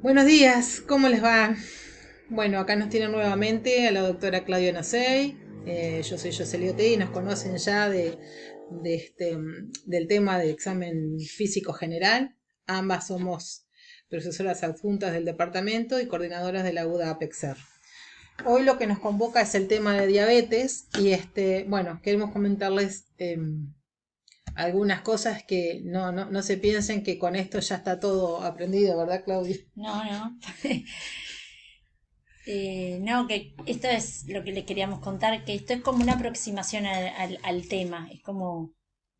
Buenos días, ¿cómo les va? Bueno, acá nos tienen nuevamente a la doctora Claudia Nacey. Yo soy Yoseli Otey y nos conocen ya del tema del examen físico general. Ambas somos profesoras adjuntas del departamento y coordinadoras de la UDA APEXER. Hoy lo que nos convoca es el tema de diabetes y bueno, queremos comentarles algunas cosas que no se piensen que con esto ya está todo aprendido, ¿verdad, Claudia? No, no. No, que esto es lo que les queríamos contar, que esto es como una aproximación al tema, es como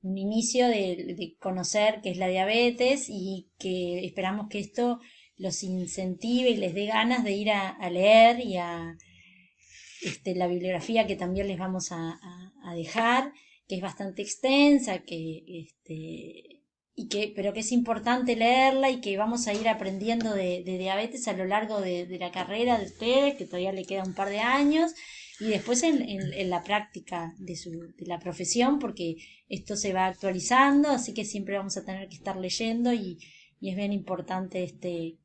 un inicio de conocer qué es la diabetes y que esperamos que esto los incentive y les dé ganas de ir a leer y a la bibliografía que también les vamos a dejar, que es bastante extensa, pero que es importante leerla y que vamos a ir aprendiendo de diabetes a lo largo de la carrera de ustedes, que todavía le queda un par de años, y después en la práctica de la profesión, porque esto se va actualizando, así que siempre vamos a tener que estar leyendo y es bien importante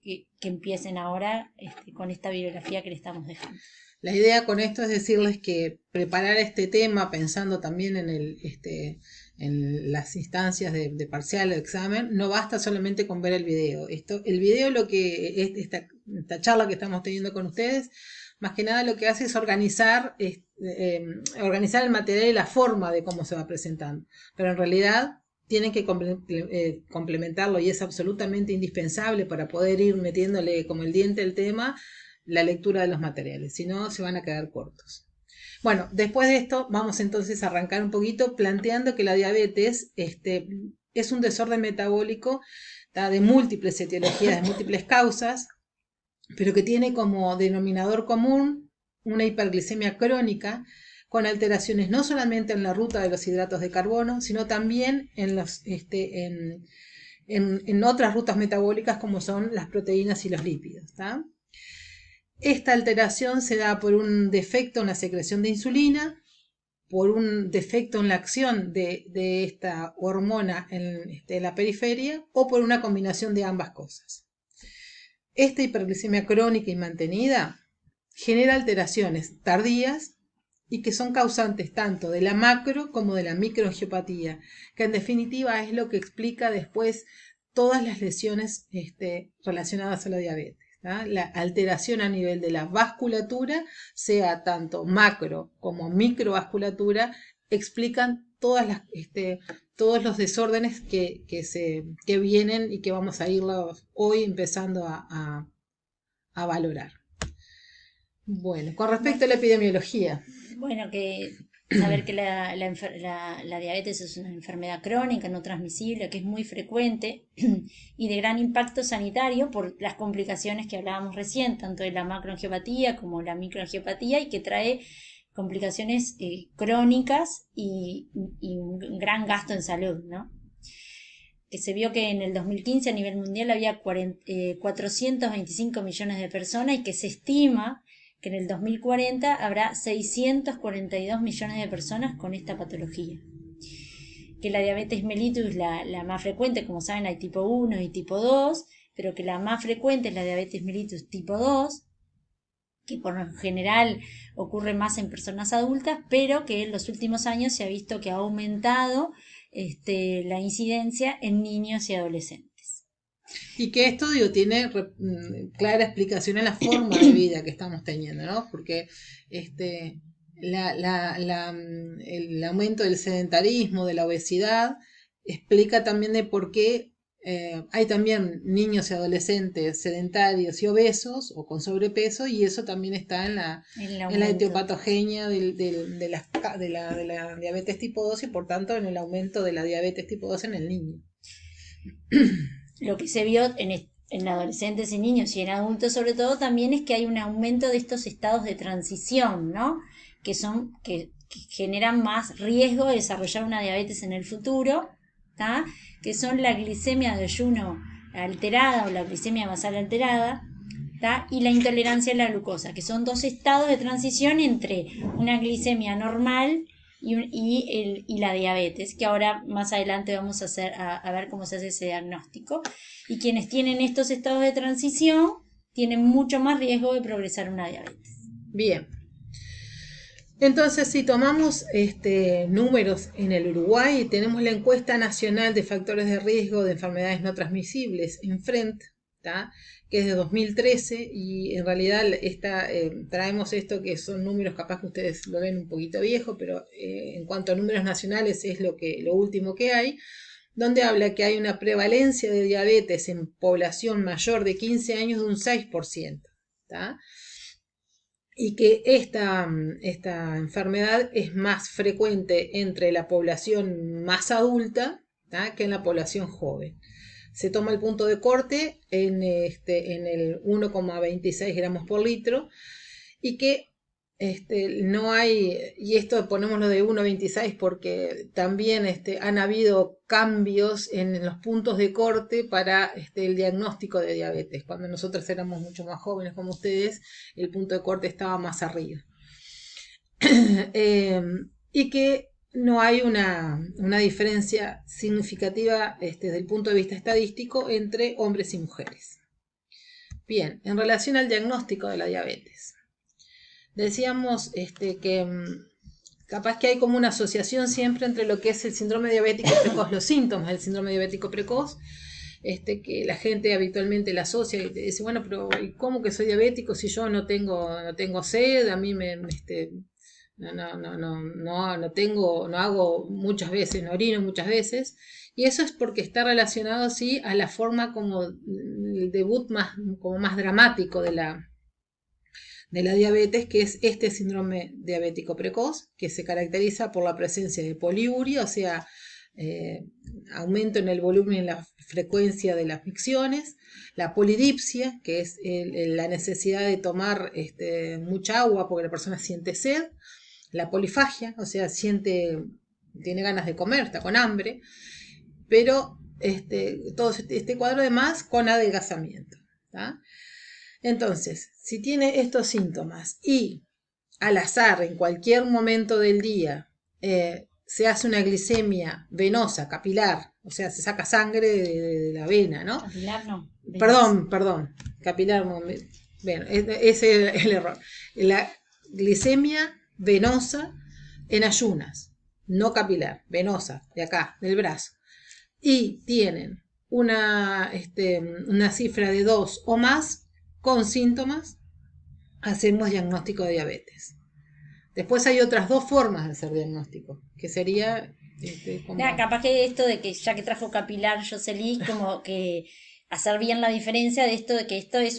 que empiecen ahora con esta bibliografía que le estamos dejando. La idea con esto es decirles que preparar este tema pensando también en las instancias de parcial o examen, no basta solamente con ver el video. El video lo que esta charla que estamos teniendo con ustedes, más que nada lo que hace es organizar el material y la forma de cómo se va presentando. Pero en realidad tienen que complementarlo y es absolutamente indispensable para poder ir metiéndole como el diente al tema la lectura de los materiales, si no se van a quedar cortos. Bueno, después de esto vamos entonces a arrancar un poquito planteando que la diabetes es un desorden metabólico de múltiples etiologías, de múltiples causas, pero que tiene como denominador común una hiperglicemia crónica con alteraciones no solamente en la ruta de los hidratos de carbono, sino también en otras rutas metabólicas como son las proteínas y los lípidos. ¿Tá? Esta alteración se da por un defecto en la secreción de insulina, por un defecto en la acción de esta hormona en la periferia o por una combinación de ambas cosas. Esta hiperglicemia crónica y mantenida genera alteraciones tardías y que son causantes tanto de la macro como de la microangiopatía, que en definitiva es lo que explica después todas las lesiones relacionadas a la diabetes. La alteración a nivel de la vasculatura, sea tanto macro como microvasculatura, explican todos los desórdenes que vienen y que vamos a irlos hoy empezando a valorar. Bueno, con respecto Bueno, a la epidemiología. bueno, que saber que la diabetes es una enfermedad crónica, no transmisible, que es muy frecuente y de gran impacto sanitario por las complicaciones que hablábamos recién, tanto de la macroangiopatía como la microangiopatía, y que trae complicaciones crónicas y un gran gasto en salud, ¿no? Que se vio que en el 2015 a nivel mundial había 425 millones de personas y que se estima que en el 2040 habrá 642 millones de personas con esta patología. Que la diabetes mellitus es la más frecuente, como saben hay tipo 1 y tipo 2, pero que la más frecuente es la diabetes mellitus tipo 2, que por lo general ocurre más en personas adultas, pero que en los últimos años se ha visto que ha aumentado la incidencia en niños y adolescentes. Y que esto, digo, tiene clara explicación en la forma de vida que estamos teniendo, ¿no? Porque el aumento del sedentarismo, de la obesidad, explica también de por qué hay también niños y adolescentes sedentarios y obesos o con sobrepeso, y eso también está El en la aumento. etiopatogenia de la diabetes tipo 2 y por tanto en el aumento de la diabetes tipo 2 en el niño. Lo que se vio en adolescentes y niños y en adultos sobre todo también es que hay un aumento de estos estados de transición, ¿no? Que generan más riesgo de desarrollar una diabetes en el futuro, ¿tá? Que son la glicemia de ayuno alterada o la glicemia basal alterada, ¿tá? Y la intolerancia a la glucosa, que son dos estados de transición entre una glicemia normal y la diabetes, que ahora más adelante vamos a ver cómo se hace ese diagnóstico. Y quienes tienen estos estados de transición tienen mucho más riesgo de progresar a una diabetes. Bien. Entonces, si tomamos números en el Uruguay, tenemos la encuesta nacional de factores de riesgo de enfermedades no transmisibles, ENFRENT, ¿tá? Que es de 2013, y en realidad traemos esto que son números, capaz que ustedes lo ven un poquito viejo, pero en cuanto a números nacionales es lo último que hay, donde habla que hay una prevalencia de diabetes en población mayor de 15 años de un 6%, ¿tá? Y que esta enfermedad es más frecuente entre la población más adulta, ¿tá? Que en la población joven. Se toma el punto de corte en el 1,26 gramos por litro, y que no hay, y esto ponémoslo de 1,26 porque también han habido cambios en los puntos de corte para el diagnóstico de diabetes. Cuando nosotros éramos mucho más jóvenes como ustedes, el punto de corte estaba más arriba. Y que no hay una diferencia significativa desde el punto de vista estadístico entre hombres y mujeres. Bien, en relación al diagnóstico de la diabetes. Decíamos que capaz que hay como una asociación siempre entre lo que es el síndrome diabético precoz, los síntomas del síndrome diabético precoz, que la gente habitualmente la asocia y te dice, bueno, pero ¿cómo que soy diabético si yo no tengo sed? A mí no hago muchas veces, no orino muchas veces, y eso es porque está relacionado, sí, a la forma como el debut como más dramático de la diabetes, que es este síndrome diabético precoz, que se caracteriza por la presencia de poliuria, o sea, aumento en el volumen y en la frecuencia de las micciones, la polidipsia, que es la necesidad de tomar mucha agua porque la persona siente sed, la polifagia, o sea, tiene ganas de comer, está con hambre, pero todo este cuadro además con adelgazamiento, ¿tá? Entonces, si tiene estos síntomas y al azar, en cualquier momento del día, se hace una glicemia venosa, capilar, o sea, se saca sangre de la vena, ¿no? Capilar no. Venosa. Perdón, capilar no. Bueno, ese es el error. La glicemia venosa en ayunas, no capilar, venosa, de acá, del brazo. Y tienen una cifra de 2 o más, con síntomas, hacemos diagnóstico de diabetes. Después hay otras 2 formas de hacer diagnóstico, que sería capaz que esto de que ya que trajo capilar Jocelyn, como que hacer bien la diferencia de esto, de que esto es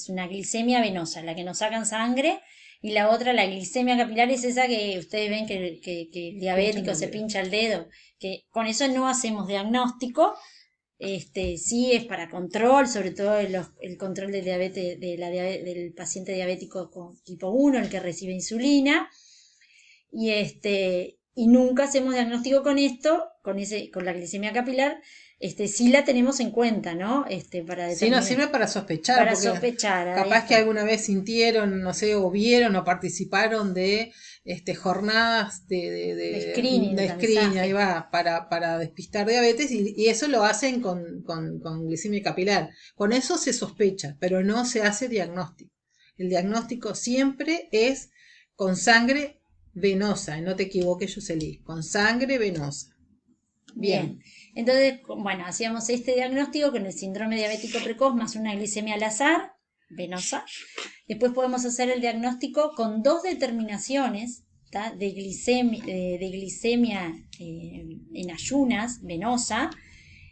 una glicemia venosa, la que nos sacan sangre, y la otra, la glicemia capilar, es esa que ustedes ven que el diabético se pincha el dedo, que con eso no hacemos diagnóstico. Sí es para control, sobre todo el control del diabetes, del paciente diabético con tipo 1, el que recibe insulina, y nunca hacemos diagnóstico con esto, con la glicemia capilar, sí la tenemos en cuenta, ¿no? Para determinar. Sí, nos sirve para sospechar. Para sospechar. Capaz que alguna vez sintieron, no sé, o vieron o participaron de jornadas de screening, ahí va, para despistar diabetes, y eso lo hacen con glicemia capilar. Con eso se sospecha, pero no se hace diagnóstico. El diagnóstico siempre es con sangre venosa, y no te equivoques, Jocelyn, con sangre venosa. Bien. Entonces, bueno, hacíamos este diagnóstico con el síndrome diabético precoz más una glicemia al azar, venosa. Después podemos hacer el diagnóstico con 2 determinaciones, ¿tá? de glicemia en ayunas, venosa,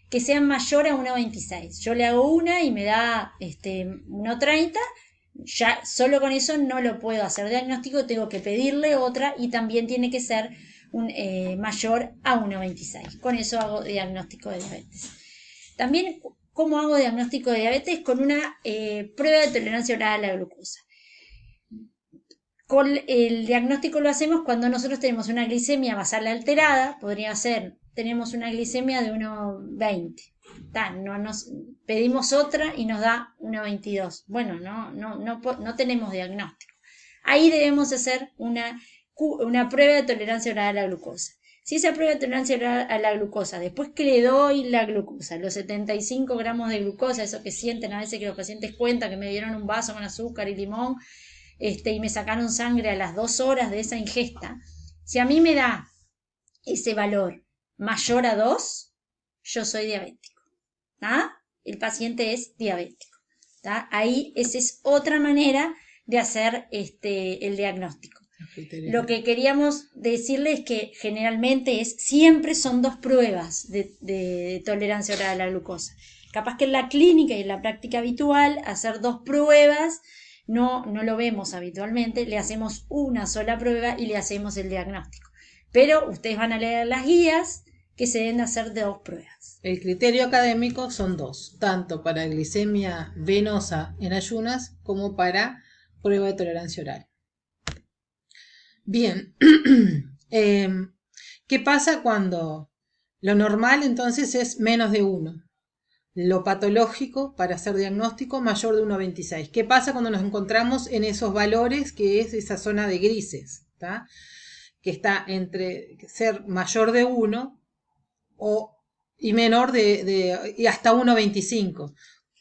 que sean mayor a 1,26. Yo le hago una y me da 1,30. Ya solo con eso no lo puedo hacer diagnóstico, tengo que pedirle otra, y también tiene que ser mayor a 1,26. Con eso hago diagnóstico de diabetes. También, ¿cómo hago diagnóstico de diabetes? Con una prueba de tolerancia oral a la glucosa. El diagnóstico lo hacemos cuando nosotros tenemos una glicemia basal alterada, podría ser, tenemos una glicemia de 1,20. Nos pedimos otra y nos da 1,22. Bueno, no tenemos diagnóstico. Ahí debemos hacer una prueba de tolerancia oral a la glucosa. Si esa prueba de tolerancia oral a la glucosa, después que le doy la glucosa, los 75 gramos de glucosa, eso que sienten a veces que los pacientes cuentan que me dieron un vaso con azúcar y limón, y me sacaron sangre a las 2 horas de esa ingesta, si a mí me da ese valor mayor a 2, yo soy diabético. El paciente es diabético. Ahí esa es otra manera de hacer el diagnóstico. Lo que queríamos decirle es que generalmente siempre son 2 pruebas de tolerancia oral a la glucosa. Capaz que en la clínica y en la práctica habitual hacer 2 pruebas no lo vemos habitualmente, le hacemos una sola prueba y le hacemos el diagnóstico. Pero ustedes van a leer las guías que se deben hacer 2 pruebas. El criterio académico son 2, tanto para glicemia venosa en ayunas como para prueba de tolerancia oral. Bien, ¿qué pasa cuando lo normal entonces es menos de 1? Lo patológico para hacer diagnóstico mayor de 1,26. ¿Qué pasa cuando nos encontramos en esos valores que es esa zona de grises? ¿Tá? Que está entre ser mayor de 1 y menor y hasta 1,25.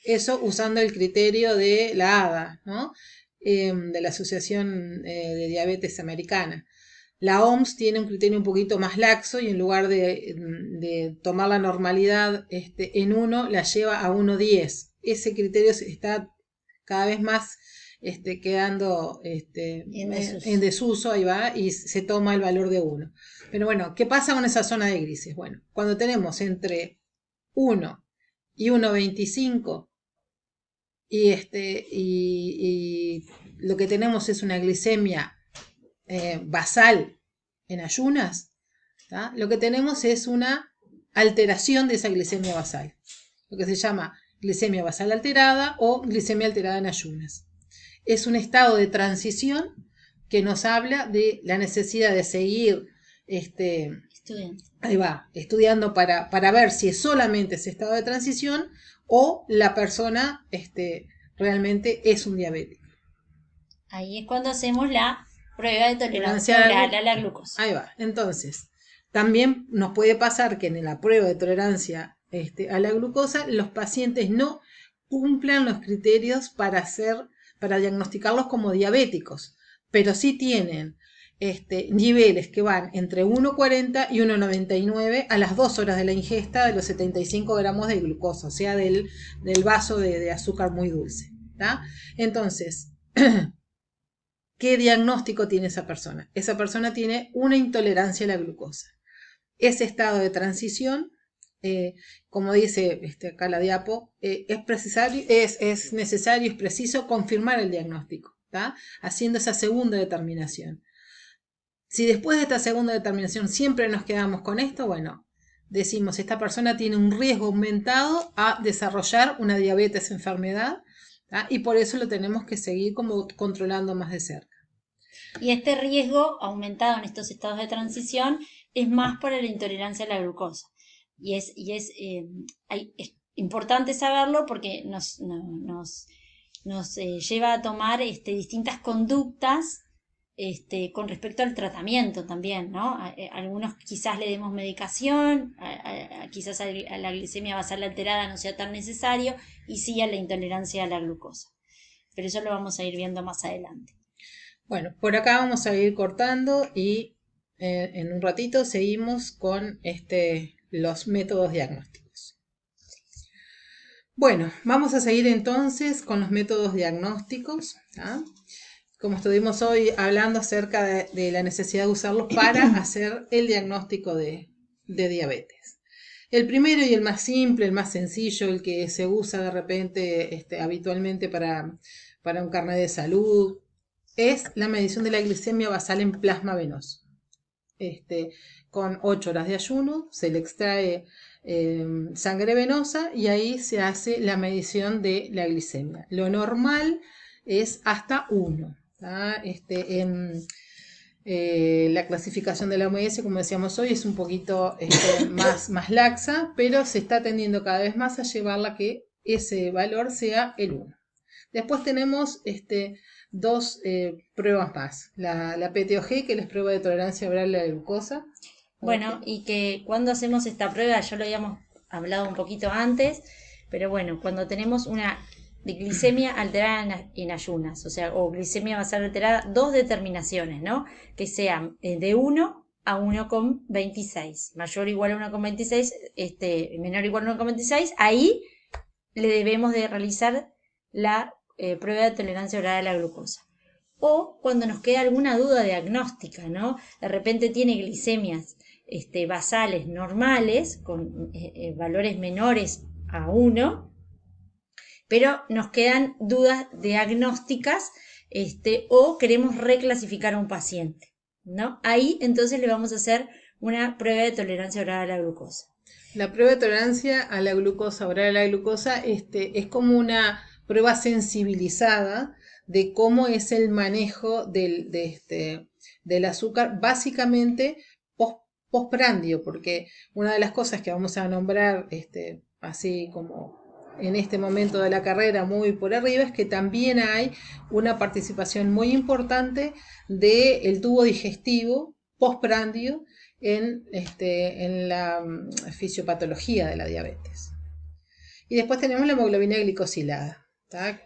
Eso usando el criterio de la ADA, ¿no? De la Asociación de Diabetes Americana. La OMS tiene un criterio un poquito más laxo y en lugar de tomar la normalidad en 1, la lleva a 1,10. Ese criterio está cada vez más quedando en desuso, ahí va, y se toma el valor de 1. Pero bueno, ¿qué pasa con esa zona de grises? Bueno, cuando tenemos entre 1 y 1,25 y lo que tenemos es una glicemia basal en ayunas, ¿tá? Lo que tenemos es una alteración de esa glicemia basal, lo que se llama glicemia basal alterada o glicemia alterada en ayunas. Es un estado de transición que nos habla de la necesidad de seguir estudiando para ver si es solamente ese estado de transición o la persona realmente es un diabético. Ahí es cuando hacemos la prueba de tolerancia oral a la glucosa. Ahí va. Entonces, también nos puede pasar que en la prueba de tolerancia a la glucosa los pacientes no cumplan los criterios para diagnosticarlos como diabéticos, pero sí tienen niveles que van entre 1,40 y 1,99 a las 2 horas de la ingesta de los 75 gramos de glucosa, o sea, del vaso de azúcar muy dulce. ¿tá? Entonces, ¿qué diagnóstico tiene esa persona? Esa persona tiene una intolerancia a la glucosa. Ese estado de transición, como dice acá la diapo, es necesario, es preciso confirmar el diagnóstico, ¿tá? Haciendo esa segunda determinación. Si después de esta segunda determinación siempre nos quedamos con esto, bueno, decimos, esta persona tiene un riesgo aumentado a desarrollar una diabetes enfermedad, ¿tá? Y por eso lo tenemos que seguir como controlando más de cerca. Y este riesgo aumentado en estos estados de transición es más para la intolerancia a la glucosa. Y es importante saberlo porque nos lleva a tomar distintas conductas con respecto al tratamiento también, ¿no? Algunos quizás le demos medicación, quizás a la glicemia basal alterada no sea tan necesario, y sí a la intolerancia a la glucosa. Pero eso lo vamos a ir viendo más adelante. Bueno, por acá vamos a ir cortando y en un ratito seguimos con los métodos diagnósticos. Bueno, vamos a seguir entonces con los métodos diagnósticos, ¿tá? Como estuvimos hoy hablando acerca de la necesidad de usarlos para hacer el diagnóstico de diabetes. El primero y el más simple, el más sencillo, el que se usa de repente habitualmente para un carnet de salud, es la medición de la glicemia basal en plasma venoso. Con 8 horas de ayuno se le extrae sangre venosa y ahí se hace la medición de la glicemia. Lo normal es hasta 1. En la clasificación de la OMS, como decíamos hoy, es un poquito más laxa, pero se está tendiendo cada vez más a llevarla a que ese valor sea el 1. Después tenemos 2 pruebas más. La PTOG, que es la prueba de tolerancia oral a la glucosa. Bueno, y que cuando hacemos esta prueba, ya lo habíamos hablado un poquito antes, pero bueno, cuando tenemos una de glicemia alterada en ayunas, o sea, o glicemia basal alterada, dos determinaciones, ¿no? Que sean de 1 a 1,26, mayor o igual a 1,26, menor o igual a 1,26, ahí le debemos de realizar la prueba de tolerancia oral a la glucosa. O cuando nos queda alguna duda diagnóstica, ¿no? De repente tiene glicemias basales normales, con valores menores a 1, pero nos quedan dudas diagnósticas o queremos reclasificar a un paciente, ¿no? Ahí entonces le vamos a hacer una prueba de tolerancia oral a la glucosa. La prueba de tolerancia a la glucosa, oral a la glucosa, es como una prueba sensibilizada de cómo es el manejo del azúcar, básicamente postprandio, porque una de las cosas que vamos a nombrar así como en este momento de la carrera muy por arriba es que también hay una participación muy importante del tubo digestivo postprandio en la fisiopatología de la diabetes. Y después tenemos la hemoglobina glicosilada, ¿tá?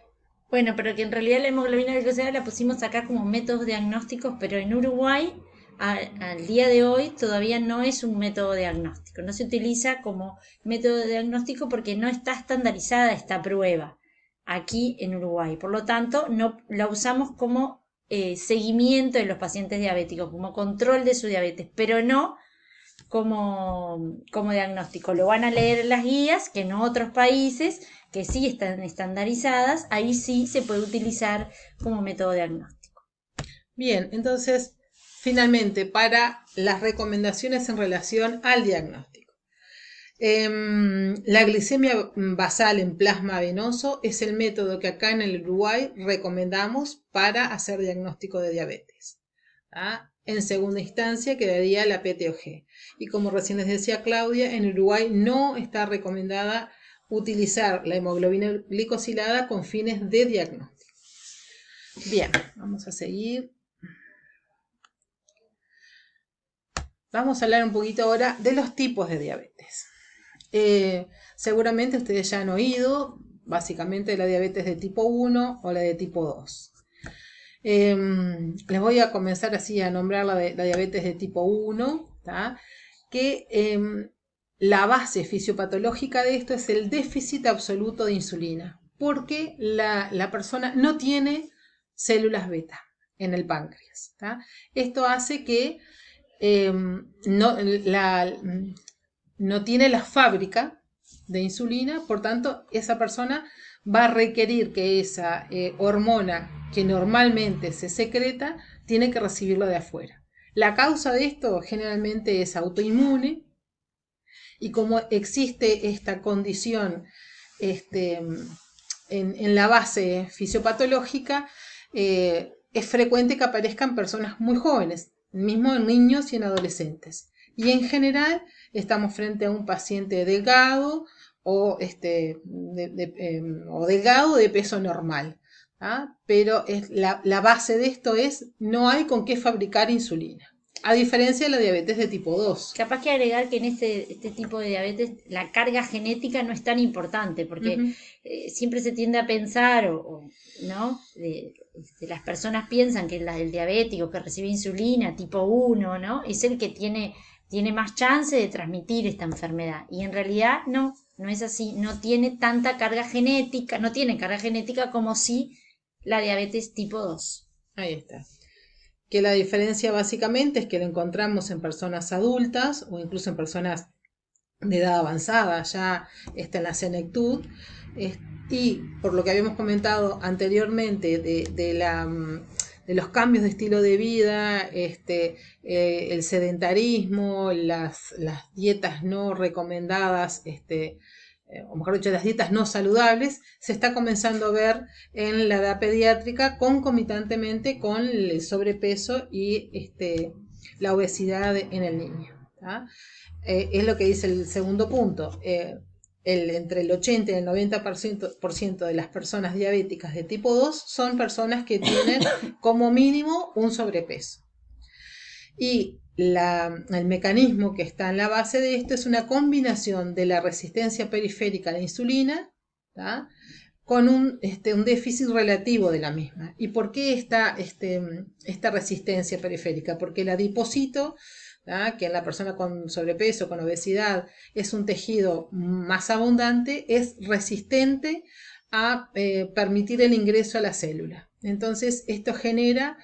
Bueno, pero que en realidad la hemoglobina glicosilada la pusimos acá como métodos diagnósticos, pero en Uruguay al día de hoy todavía no es un método diagnóstico, no se utiliza como método diagnóstico porque no está estandarizada esta prueba aquí en Uruguay. Por lo tanto, no la usamos como seguimiento de los pacientes diabéticos, como control de su diabetes, pero no como diagnóstico. Lo van a leer en las guías, que en otros países que sí están estandarizadas, ahí sí se puede utilizar como método diagnóstico. Bien, entonces, finalmente, para las recomendaciones en relación al diagnóstico. La glicemia basal en plasma venoso es el método que acá en el Uruguay recomendamos para hacer diagnóstico de diabetes. ¿Ah? En segunda instancia quedaría la PTOG. Y como recién les decía Claudia, en Uruguay no está recomendada utilizar la hemoglobina glicosilada con fines de diagnóstico. Bien, vamos a seguir. Vamos a hablar un poquito ahora de los tipos de diabetes. Seguramente ustedes ya han oído básicamente la diabetes de tipo 1 o la de tipo 2. Les voy a comenzar así a nombrar la diabetes de tipo 1, ¿tá? Que la base fisiopatológica de esto es el déficit absoluto de insulina, porque la persona no tiene células beta en el páncreas, ¿tá? Esto hace que no tiene la fábrica de insulina, por tanto, esa persona va a requerir que esa hormona que normalmente se secreta, tiene que recibirlo de afuera. La causa de esto generalmente es autoinmune, y como existe esta condición en la base fisiopatológica, es frecuente que aparezcan personas muy jóvenes, mismo en niños y en adolescentes. Y en general estamos frente a un paciente delgado o delgado de peso normal. ¿Ah? Pero la base de esto es no hay con qué fabricar insulina, a diferencia de la diabetes de tipo 2. Capaz que agregar que en este tipo de diabetes la carga genética no es tan importante, porque siempre se tiende a pensar, ¿no? Las personas piensan que el diabético que recibe insulina tipo 1, ¿no? Es el que tiene más chance de transmitir esta enfermedad. Y en realidad no es así, no tiene tanta carga genética, no tiene carga genética como si la diabetes tipo 2. Ahí está. Que la diferencia básicamente es que lo encontramos en personas adultas o incluso en personas de edad avanzada, ya está en la senectud, y por lo que habíamos comentado anteriormente de los cambios de estilo de vida, el sedentarismo, las dietas no recomendadas, o mejor dicho, las dietas no saludables, se está comenzando a ver en la edad pediátrica concomitantemente con el sobrepeso y la obesidad en el niño. ¿Tá? Es lo que dice el segundo punto. Entre el 80 y el 90% de las personas diabéticas de tipo 2 son personas que tienen como mínimo un sobrepeso. Y el mecanismo que está en la base de esto es una combinación de la resistencia periférica a la insulina, ¿tá?, con un déficit relativo de la misma. ¿Y por qué esta resistencia periférica? Porque el adipocito, ¿tá?, que en la persona con sobrepeso, con obesidad, es un tejido más abundante, es resistente a permitir el ingreso a la célula. Entonces, esto genera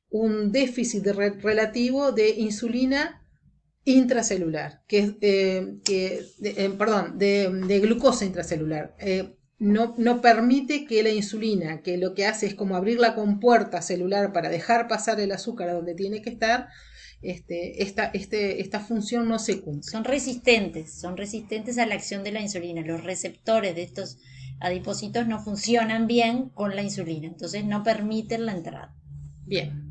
un déficit relativo de insulina intracelular, de glucosa intracelular. No permite que la insulina, que lo que hace es como abrir la compuerta celular para dejar pasar el azúcar a donde tiene que estar, esta función no se cumple. Son resistentes a la acción de la insulina. Los receptores de estos adipocitos no funcionan bien con la insulina, entonces no permiten la entrada. Bien.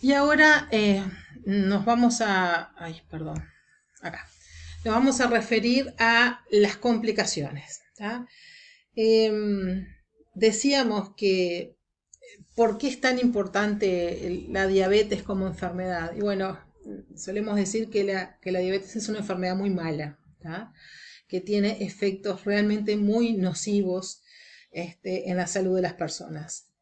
Y ahora nos vamos a... acá. Nos vamos a referir a las complicaciones, ¿tá? Decíamos que ¿por qué es tan importante la diabetes como enfermedad? Y bueno, solemos decir que la diabetes es una enfermedad muy mala, ¿tá?, que tiene efectos realmente muy nocivos en la salud de las personas.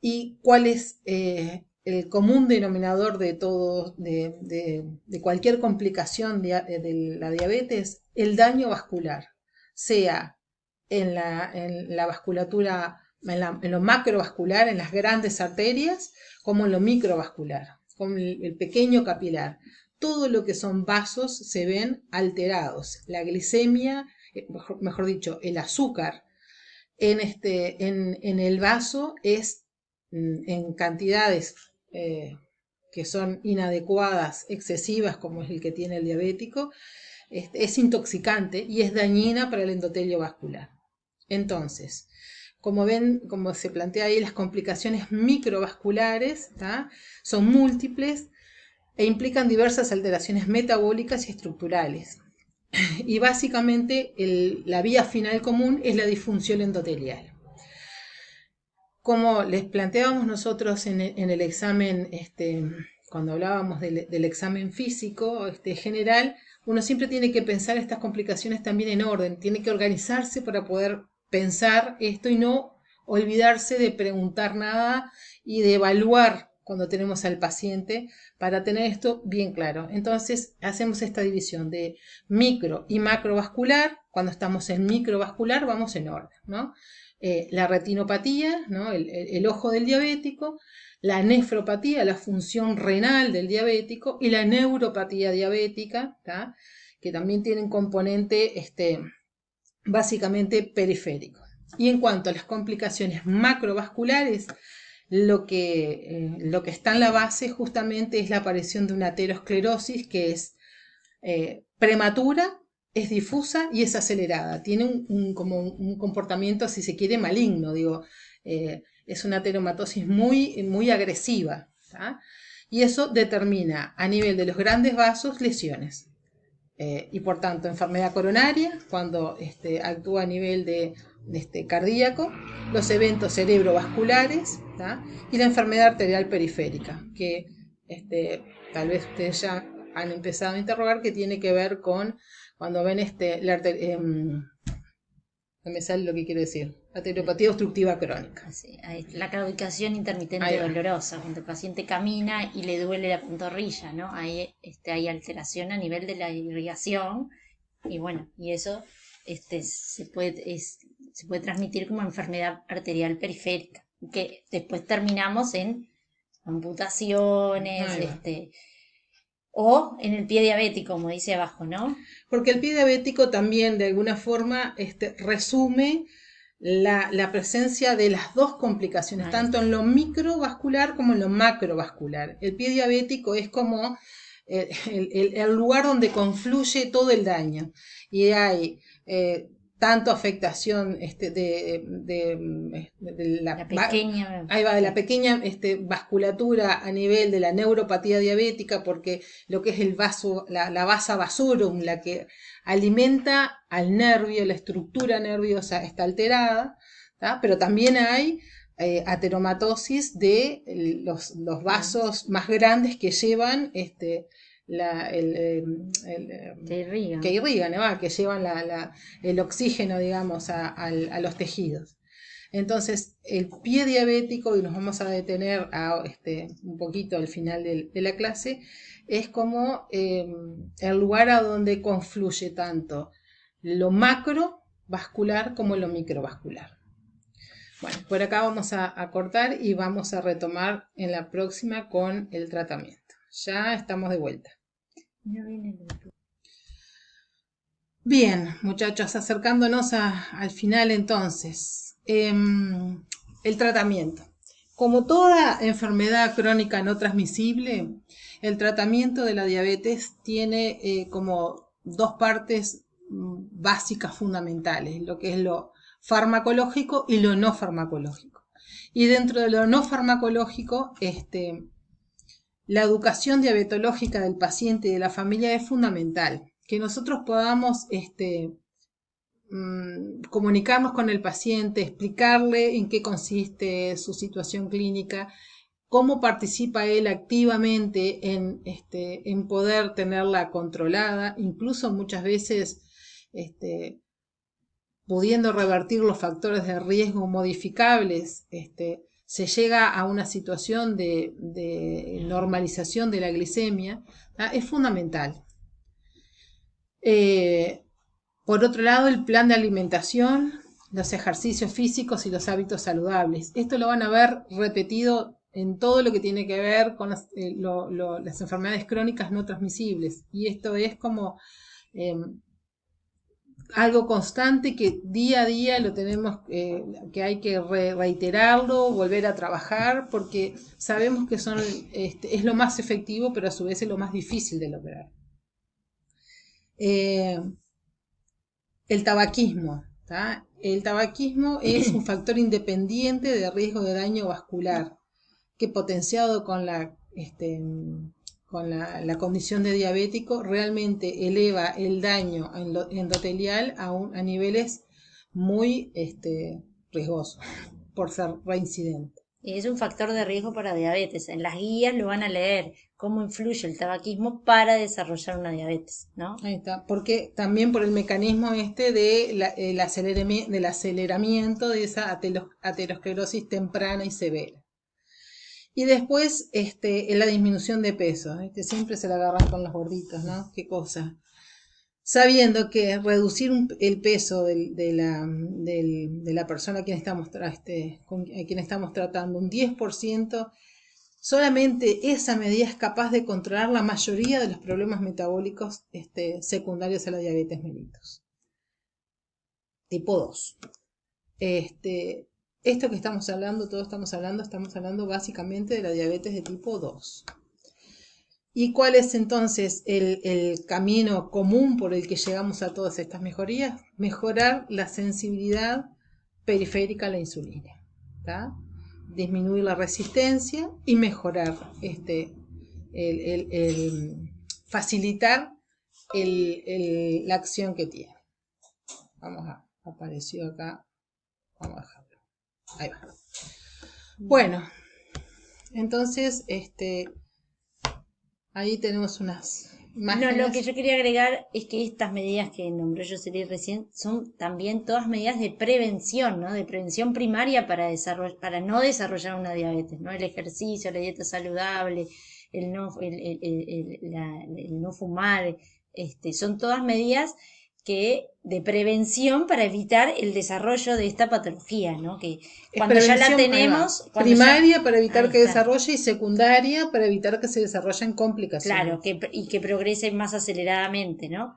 ¿Y cuál es el común denominador de todo, de cualquier complicación de la diabetes? El daño vascular, sea en la vasculatura, en lo macrovascular, en las grandes arterias, como en lo microvascular, como el pequeño capilar. Todo lo que son vasos se ven alterados. La glicemia, mejor dicho, el azúcar en el vaso es en cantidades que son inadecuadas, excesivas, como es el que tiene el diabético, es intoxicante y es dañina para el endotelio vascular. Entonces, como ven, como se plantea ahí, las complicaciones microvasculares, ¿tá?, son múltiples e implican diversas alteraciones metabólicas y estructurales. Y básicamente la vía final común es la disfunción endotelial. Como les planteábamos nosotros en el examen, cuando hablábamos del examen físico general, uno siempre tiene que pensar estas complicaciones también en orden, tiene que organizarse para poder pensar esto y no olvidarse de preguntar nada y de evaluar cuando tenemos al paciente para tener esto bien claro. Entonces hacemos esta división de micro y macrovascular. Cuando estamos en microvascular vamos en orden, ¿no? La retinopatía, ¿no?, el ojo del diabético, la nefropatía, la función renal del diabético, y la neuropatía diabética, ¿tá?, que también tiene un componente básicamente periférico. Y en cuanto a las complicaciones macrovasculares, lo que está en la base justamente es la aparición de una aterosclerosis que es prematura, es difusa y es acelerada. Tiene como un comportamiento, si se quiere, maligno. Es una ateromatosis muy, muy agresiva, ¿tá? Y eso determina a nivel de los grandes vasos lesiones. Y por tanto, enfermedad coronaria, cuando actúa a nivel de cardíaco, los eventos cerebrovasculares, ¿tá?, y la enfermedad arterial periférica, que tal vez ustedes ya han empezado a interrogar, que tiene que ver con cuando ven no me sale lo que quiero decir, arteriopatía obstructiva crónica. Sí, la claudicación intermitente dolorosa, cuando el paciente camina y le duele la pantorrilla, ¿no? Ahí hay alteración a nivel de la irrigación, y bueno, y eso se puede transmitir como enfermedad arterial periférica, que después terminamos en amputaciones, o en el pie diabético, como dice abajo, ¿no? Porque el pie diabético también de alguna forma resume la presencia de las dos complicaciones, tanto en lo microvascular como en lo macrovascular. El pie diabético es como el lugar donde confluye todo el daño, y hay tanto afectación de la pequeña vasculatura a nivel de la neuropatía diabética, porque lo que es el vaso, la vasa vasorum, la que alimenta al nervio, la estructura nerviosa está alterada, ¿tá?, pero también hay ateromatosis de los vasos más grandes que llevan que irrigan, ¿no? Que llevan el oxígeno, digamos, a los tejidos. Entonces, el pie diabético, y nos vamos a detener un poquito al final de la clase, es como el lugar a donde confluye tanto lo macrovascular como lo microvascular. Bueno, por acá vamos a cortar y vamos a retomar en la próxima con el tratamiento. Ya estamos de vuelta. Bien, muchachos, acercándonos al final entonces. El tratamiento. Como toda enfermedad crónica no transmisible, el tratamiento de la diabetes tiene como dos partes básicas fundamentales, lo que es lo farmacológico y lo no farmacológico. Y dentro de lo no farmacológico, la educación diabetológica del paciente y de la familia es fundamental. Que nosotros podamos comunicarnos con el paciente, explicarle en qué consiste su situación clínica, cómo participa él activamente en poder tenerla controlada, incluso muchas veces pudiendo revertir los factores de riesgo modificables, se llega a una situación de normalización de la glicemia, es fundamental. Por otro lado, el plan de alimentación, los ejercicios físicos y los hábitos saludables. Esto lo van a ver repetido en todo lo que tiene que ver con las enfermedades crónicas no transmisibles. Y esto es como algo constante que día a día lo tenemos, que hay que reiterarlo, volver a trabajar, porque sabemos que es lo más efectivo, pero a su vez es lo más difícil de lograr. El tabaquismo. ¿tá? El tabaquismo es un factor independiente de riesgo de daño vascular, que potenciado con la condición de diabético realmente eleva el daño endotelial a niveles muy riesgosos por ser reincidente. Es un factor de riesgo para diabetes. En las guías lo van a leer cómo influye el tabaquismo para desarrollar una diabetes, ¿no? Ahí está, porque también por el mecanismo del aceleramiento de esa aterosclerosis temprana y severa. Y después la disminución de peso, siempre se la agarran con los gorditos, ¿no? Qué cosa. Sabiendo que reducir el peso de la persona a quien estamos tratando un 10%, solamente esa medida es capaz de controlar la mayoría de los problemas metabólicos secundarios a la diabetes mellitus. Tipo 2. Esto que estamos hablando básicamente de la diabetes de tipo 2. ¿Y cuál es entonces el camino común por el que llegamos a todas estas mejorías? Mejorar la sensibilidad periférica a la insulina, ¿tá? Disminuir la resistencia y mejorar, facilitar la acción que tiene. Apareció acá, vamos a dejarlo. Ahí va. Bueno, entonces, ahí tenemos unas imágenes. No, lo que yo quería agregar es que estas medidas que nombró Jocelyn recién son también todas medidas de prevención, ¿no? De prevención primaria para no desarrollar una diabetes, ¿no? El ejercicio, la dieta saludable, el no fumar, son todas medidas de prevención para evitar el desarrollo de esta patología, ¿no? Que cuando ya la tenemos... Primaria para evitar que desarrolle y secundaria para evitar que se desarrollen complicaciones. Claro, y que progrese más aceleradamente, ¿no?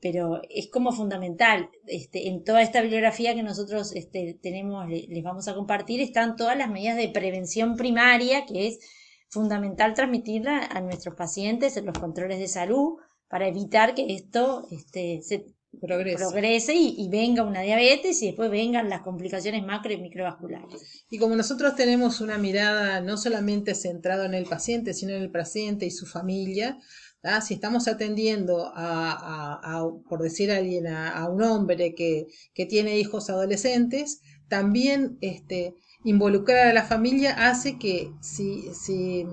Pero es como fundamental. En toda esta bibliografía que nosotros tenemos, les vamos a compartir, están todas las medidas de prevención primaria, que es fundamental transmitirla a nuestros pacientes en los controles de salud, para evitar que esto se progrese y venga una diabetes y después vengan las complicaciones macro y microvasculares. Y como nosotros tenemos una mirada no solamente centrada en el paciente, sino en el paciente y su familia, ¿tá? Si estamos atendiendo por decir a alguien, a un hombre que tiene hijos adolescentes, también involucrar a la familia hace que si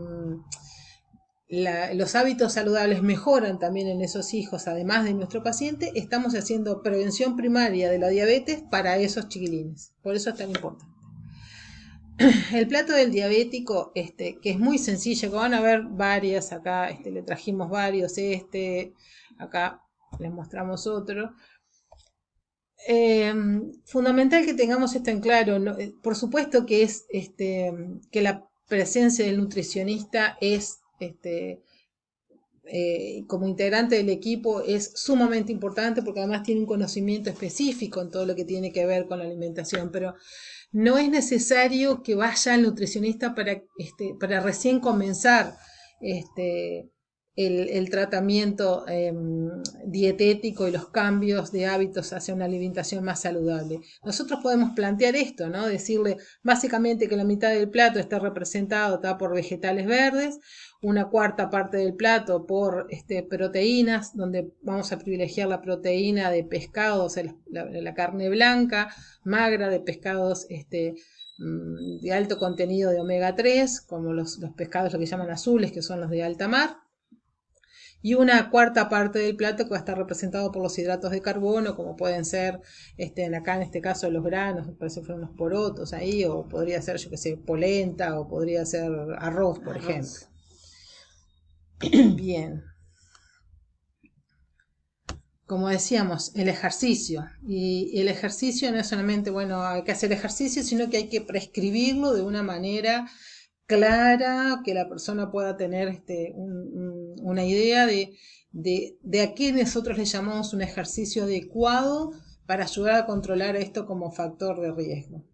los hábitos saludables mejoran también en esos hijos, además de nuestro paciente, estamos haciendo prevención primaria de la diabetes para esos chiquilines. Por eso es tan importante. El plato del diabético, que es muy sencillo, que van a ver varias acá, le trajimos varios, acá les mostramos otro. Fundamental que tengamos esto en claro, ¿no? Por supuesto que es que la presencia del nutricionista es como integrante del equipo es sumamente importante porque además tiene un conocimiento específico en todo lo que tiene que ver con la alimentación, pero no es necesario que vaya el nutricionista para recién comenzar el tratamiento dietético y los cambios de hábitos hacia una alimentación más saludable. Nosotros podemos plantear esto, ¿no? Decirle básicamente que la mitad del plato está representado por vegetales verdes, una cuarta parte del plato por proteínas, donde vamos a privilegiar la proteína de pescado, o sea, la carne blanca, magra, de pescados de alto contenido de omega 3, como los pescados lo que llaman azules, que son los de alta mar, y una cuarta parte del plato que va a estar representado por los hidratos de carbono, como pueden ser, acá en este caso los granos, parece que fueron unos porotos ahí, o podría ser, yo que sé, polenta, o podría ser arroz, por ejemplo. Bien. Como decíamos, el ejercicio. Y el ejercicio no es solamente, bueno, hay que hacer ejercicio, sino que hay que prescribirlo de una manera clara, que la persona pueda tener una idea de a qué nosotros le llamamos un ejercicio adecuado para ayudar a controlar esto como factor de riesgo.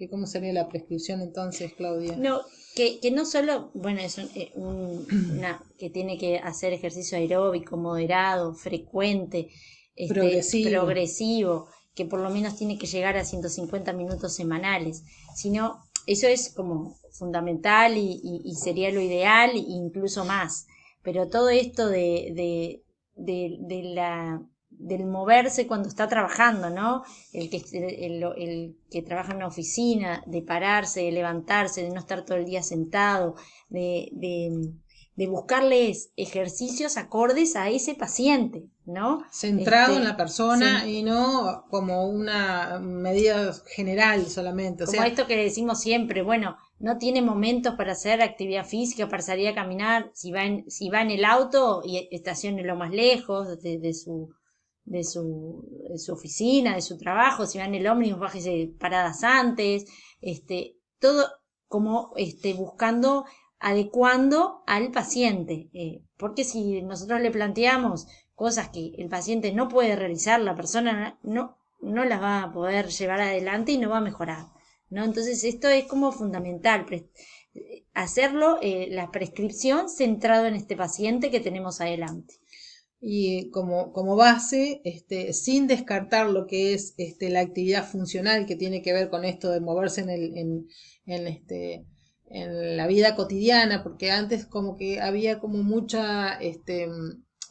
¿Cómo sería la prescripción entonces, Claudia? No, que no solo, bueno, es que tiene que hacer ejercicio aeróbico, moderado, frecuente, progresivo, que por lo menos tiene que llegar a 150 minutos semanales, sino eso es como fundamental y sería lo ideal e incluso más. Pero todo esto del moverse cuando está trabajando, ¿no? El que trabaja en una oficina, de pararse, de levantarse, de no estar todo el día sentado, de buscarles ejercicios acordes a ese paciente, ¿no? Centrado en la persona y no como una medida general solamente. Como esto que decimos siempre, bueno, no tiene momentos para hacer actividad física, para salir a caminar, si va en el auto y estacione lo más lejos de su oficina, de su trabajo, si va en el ómnibus, bájese paradas antes, todo como buscando, adecuando al paciente, porque si nosotros le planteamos cosas que el paciente no puede realizar, la persona no las va a poder llevar adelante y no va a mejorar, ¿no? Entonces esto es como fundamental, hacerlo, la prescripción centrado en este paciente que tenemos adelante. Y como base, sin descartar lo que es la actividad funcional que tiene que ver con esto de moverse en la vida cotidiana, porque antes como que había como mucha,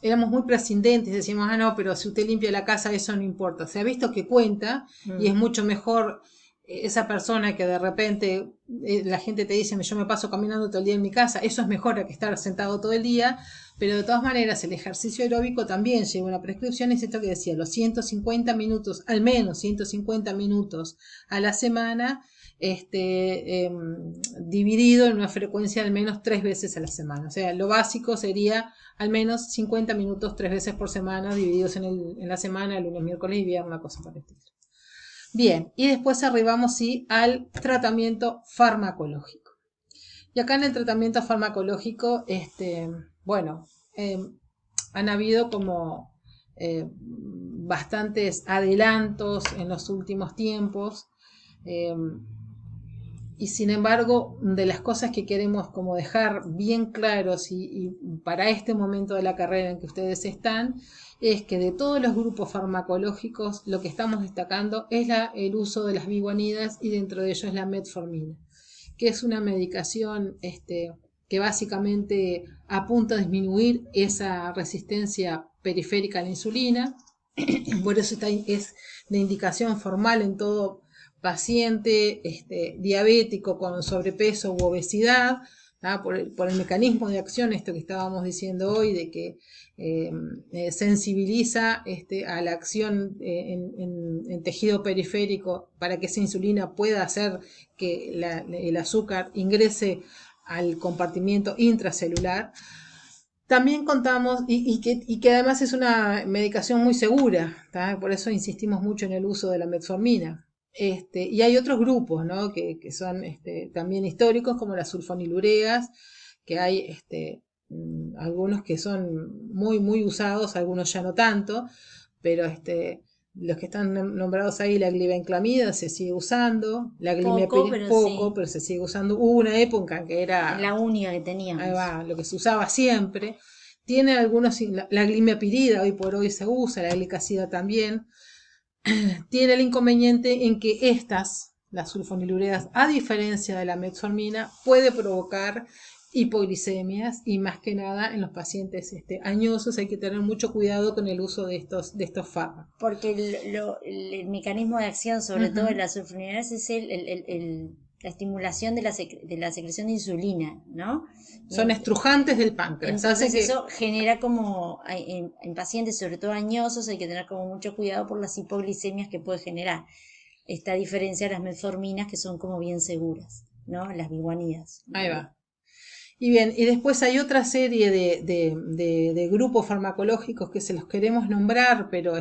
éramos muy prescindentes, decíamos, no, pero si usted limpia la casa eso no importa. Se ha visto que cuenta y es mucho mejor esa persona que de repente la gente te dice, yo me paso caminando todo el día en mi casa, eso es mejor que estar sentado todo el día, pero de todas maneras el ejercicio aeróbico también lleva una prescripción, es esto que decía, los 150 minutos, al menos 150 minutos a la semana, dividido en una frecuencia al menos 3 veces a la semana. O sea, lo básico sería al menos 50 minutos 3 veces por semana, divididos en la semana, lunes, miércoles y viernes, una cosa por el estilo. Bien, y después arribamos al tratamiento farmacológico. Y acá en el tratamiento farmacológico, han habido como bastantes adelantos en los últimos tiempos. Y sin embargo, de las cosas que queremos como dejar bien claros y para este momento de la carrera en que ustedes están, es que de todos los grupos farmacológicos lo que estamos destacando es el uso de las biguanidas y dentro de ellos la metformina, que es una medicación que básicamente apunta a disminuir esa resistencia periférica a la insulina, Por eso es de indicación formal en todo paciente diabético con sobrepeso u obesidad, por el mecanismo de acción, esto que estábamos diciendo hoy, de que sensibiliza a la acción en tejido periférico para que esa insulina pueda hacer que el azúcar ingrese al compartimiento intracelular. También contamos, y que además es una medicación muy segura, ¿tá? Por eso insistimos mucho en el uso de la metformina. Y hay otros grupos, ¿no? que son también históricos, como las sulfonilureas, que hay algunos que son muy, muy usados, algunos ya no tanto, pero los que están nombrados ahí, la glibenclamida se sigue usando, la Poco, poco, sí, pero se sigue usando. Hubo una época en que era la única que ahí teníamos. va, lo que se usaba siempre. Tiene algunos, la glimiapirida hoy por hoy se usa, la glicacida también. Tiene el inconveniente en que las sulfonilureas, a diferencia de la metformina, puede provocar hipoglicemias y más que nada en los pacientes añosos hay que tener mucho cuidado con el uso de estos fármacos. Porque el mecanismo de acción, sobre todo de las sulfonilureas, es la estimulación de la secreción de insulina, ¿no? Son estrujantes del páncreas. Entonces eso genera como, en pacientes, sobre todo añosos, hay que tener como mucho cuidado por las hipoglicemias que puede generar. Esta diferencia de las metforminas, que son como bien seguras, ¿no? Las biguanidas. Ahí va. Y bien, y después hay otra serie de grupos farmacológicos que se los queremos nombrar, pero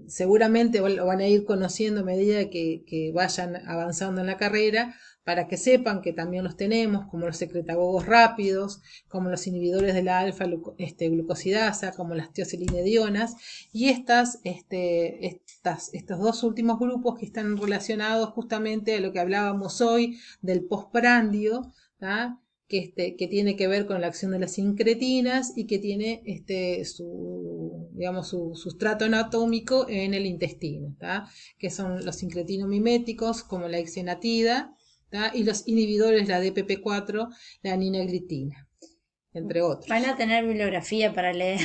seguramente lo van a ir conociendo a medida que vayan avanzando en la carrera, para que sepan que también los tenemos, como los secretagogos rápidos, como los inhibidores de la alfa-glucosidasa, como las tioselinedionas, y estos dos últimos grupos que están relacionados justamente a lo que hablábamos hoy del postprandio, ¿tá? Que tiene que ver con la acción de las incretinas y que tiene su sustrato anatómico en el intestino, ¿tá? Que son los incretinomiméticos como la ixenatida, ¿tá? Y los inhibidores, la DPP4, la ninaglitina, entre otros. Van a tener bibliografía para leer,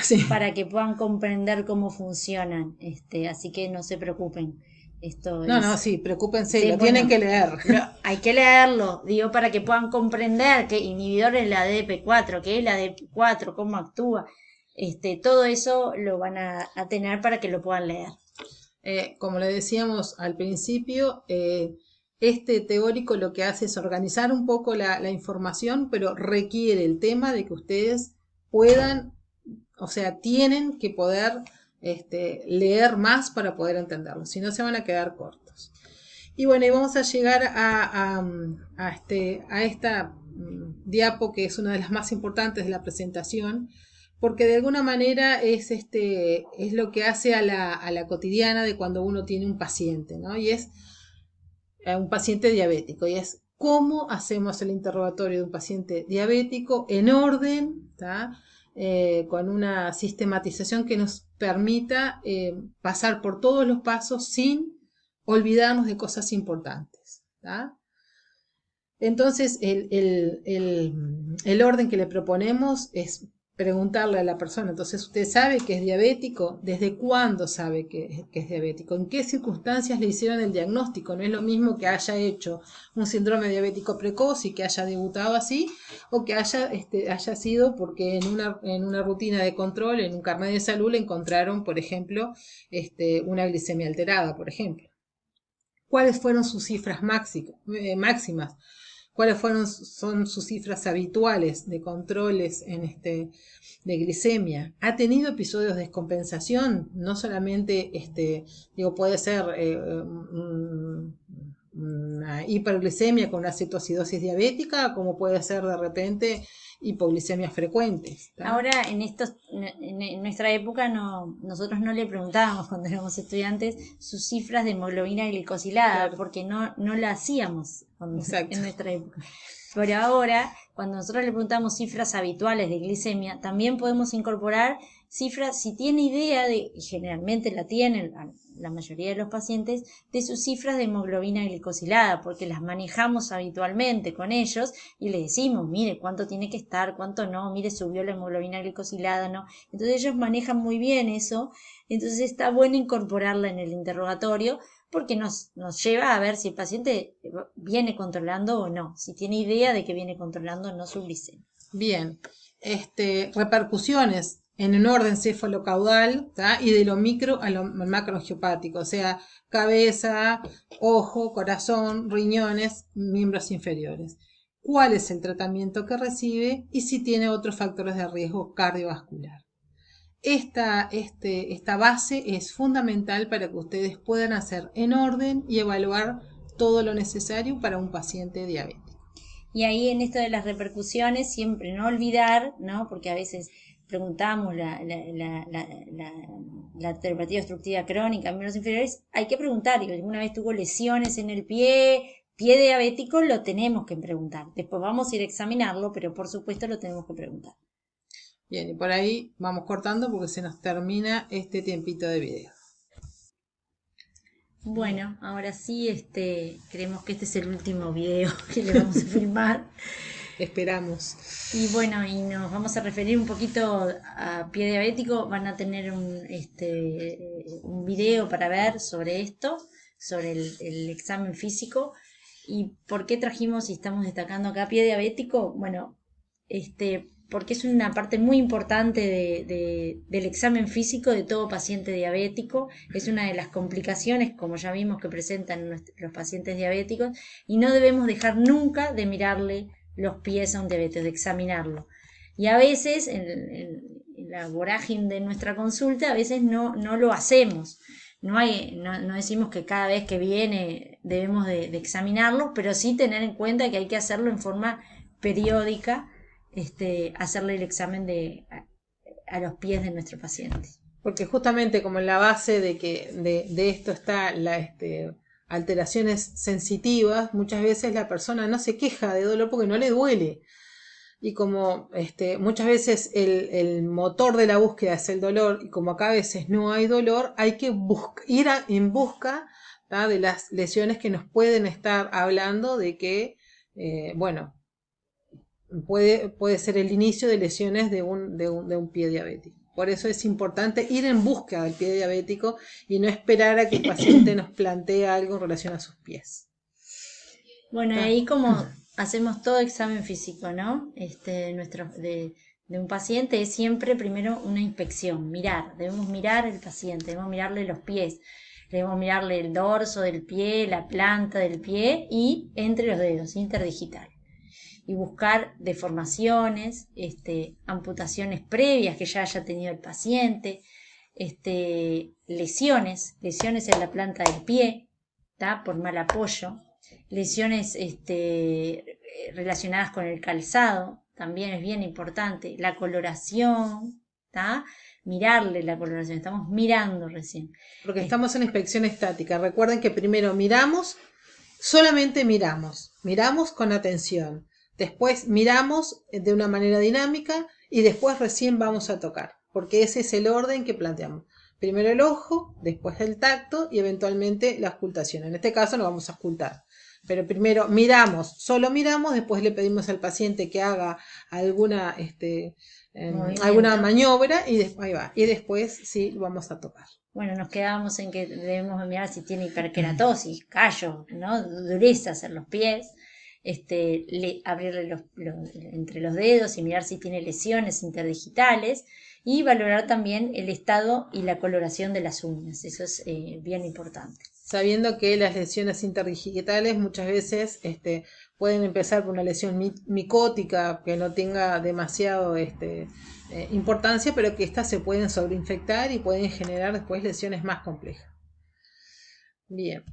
Sí. para que puedan comprender cómo funcionan, así que no se preocupen. No, sí, preocúpense, sí, lo tienen que leer. Hay que leerlo, digo, para que puedan comprender qué inhibidor es la DP4, qué es la DP4, cómo actúa. Todo eso lo van a tener para que lo puedan leer. Como le decíamos al principio, este teórico lo que hace es organizar un poco la información, pero requiere el tema de que ustedes puedan, o sea, tienen que poder leer más para poder entenderlo, si no se van a quedar cortos. Y bueno, y vamos a llegar a esta diapo, que es una de las más importantes de la presentación, porque de alguna manera es lo que hace a la cotidiana de cuando uno tiene un paciente, ¿no? Y es un paciente diabético, y es cómo hacemos el interrogatorio de un paciente diabético en orden, ¿tá? Con una sistematización que nos permita pasar por todos los pasos sin olvidarnos de cosas importantes, ¿tá? Entonces, el orden que le proponemos es preguntarle a la persona, entonces, ¿usted sabe que es diabético? ¿Desde cuándo sabe que es diabético? ¿En qué circunstancias le hicieron el diagnóstico? No es lo mismo que haya hecho un síndrome diabético precoz y que haya debutado así, o que haya sido porque en una rutina de control, en un carnet de salud, le encontraron, por ejemplo, una glicemia alterada, por ejemplo. ¿Cuáles fueron sus cifras máximas? ¿Cuáles son sus cifras habituales de controles de glicemia? ¿Ha tenido episodios de descompensación? No solamente, puede ser una hiperglicemia con una cetoacidosis diabética, como puede ser de repente hipoglicemias frecuentes, ¿tá? Ahora, en nuestra época, nosotros no le preguntábamos cuando éramos estudiantes sus cifras de hemoglobina glicosilada, claro, porque no la hacíamos en nuestra época. Pero ahora, cuando nosotros le preguntamos cifras habituales de glicemia, también podemos incorporar cifras, si tiene idea de, y generalmente la tienen la mayoría de los pacientes, de sus cifras de hemoglobina glicosilada, porque las manejamos habitualmente con ellos y les decimos, mire, cuánto tiene que estar, cuánto no, mire, subió la hemoglobina glicosilada, no. Entonces ellos manejan muy bien eso, entonces está bueno incorporarla en el interrogatorio, porque nos lleva a ver si el paciente viene controlando o no, si tiene idea de que viene controlando o no su glicemia. Bien, repercusiones en un orden cefalocaudal, ¿tá? Y de lo micro a lo macroangiopático, o sea, cabeza, ojo, corazón, riñones, miembros inferiores. ¿Cuál es el tratamiento que recibe y si tiene otros factores de riesgo cardiovascular? Esta base es fundamental para que ustedes puedan hacer en orden y evaluar todo lo necesario para un paciente diabético. Y ahí en esto de las repercusiones, siempre no olvidar, ¿no? Porque a veces preguntamos la arteriopatía obstructiva crónica en miembros inferiores, hay que preguntar, y alguna vez tuvo lesiones en el pie diabético, lo tenemos que preguntar. Después vamos a ir a examinarlo, pero por supuesto lo tenemos que preguntar. Bien, y por ahí vamos cortando porque se nos termina este tiempito de video. Bueno, ahora sí, creemos que este es el último video que le vamos a filmar. Esperamos. Y bueno, y nos vamos a referir un poquito a pie diabético. Van a tener un video para ver sobre esto, sobre el examen físico. ¿Y por qué trajimos y estamos destacando acá pie diabético? Bueno, porque es una parte muy importante del examen físico de todo paciente diabético. Es una de las complicaciones, como ya vimos, que presentan los pacientes diabéticos, y no debemos dejar nunca de mirarle los pies a un diabético, de examinarlo. Y a veces, en la vorágine de nuestra consulta, a veces no lo hacemos. No decimos que cada vez que viene debemos de examinarlo, pero sí tener en cuenta que hay que hacerlo en forma periódica, hacerle el examen a los pies de nuestro paciente. Porque justamente como en la base de esto está alteraciones sensitivas, muchas veces la persona no se queja de dolor porque no le duele. Y como muchas veces el motor de la búsqueda es el dolor, y como acá a veces no hay dolor, hay que ir en busca, ¿tá?, de las lesiones que nos pueden estar hablando de que, puede ser el inicio de lesiones de un pie diabético. Por eso es importante ir en busca del pie diabético y no esperar a que el paciente nos plantee algo en relación a sus pies. Bueno, y ahí como hacemos todo examen físico, ¿no? De un paciente es siempre primero una inspección, debemos mirar el paciente, debemos mirarle los pies, debemos mirarle el dorso del pie, la planta del pie y entre los dedos, interdigital. Y buscar deformaciones, amputaciones previas que ya haya tenido el paciente, lesiones en la planta del pie, ¿tá?, por mal apoyo, lesiones relacionadas con el calzado, también es bien importante, la coloración, ¿tá?, mirarle la coloración, estamos mirando recién. Porque estamos en inspección estática, recuerden que primero solamente miramos con atención. Después miramos de una manera dinámica y después recién vamos a tocar, porque ese es el orden que planteamos. Primero el ojo, después el tacto y eventualmente la auscultación. En este caso no vamos a auscultar, pero primero solo miramos, después le pedimos al paciente que haga alguna maniobra y ahí va. Y después sí vamos a tocar. Bueno, nos quedamos en que debemos mirar si tiene hiperkeratosis, callo, ¿no?, durezas en los pies. Abrirle entre los dedos y mirar si tiene lesiones interdigitales y valorar también el estado y la coloración de las uñas. Eso es bien importante. Sabiendo que las lesiones interdigitales muchas veces pueden empezar por una lesión micótica que no tenga demasiado importancia, pero que estas se pueden sobreinfectar y pueden generar después lesiones más complejas. Bien.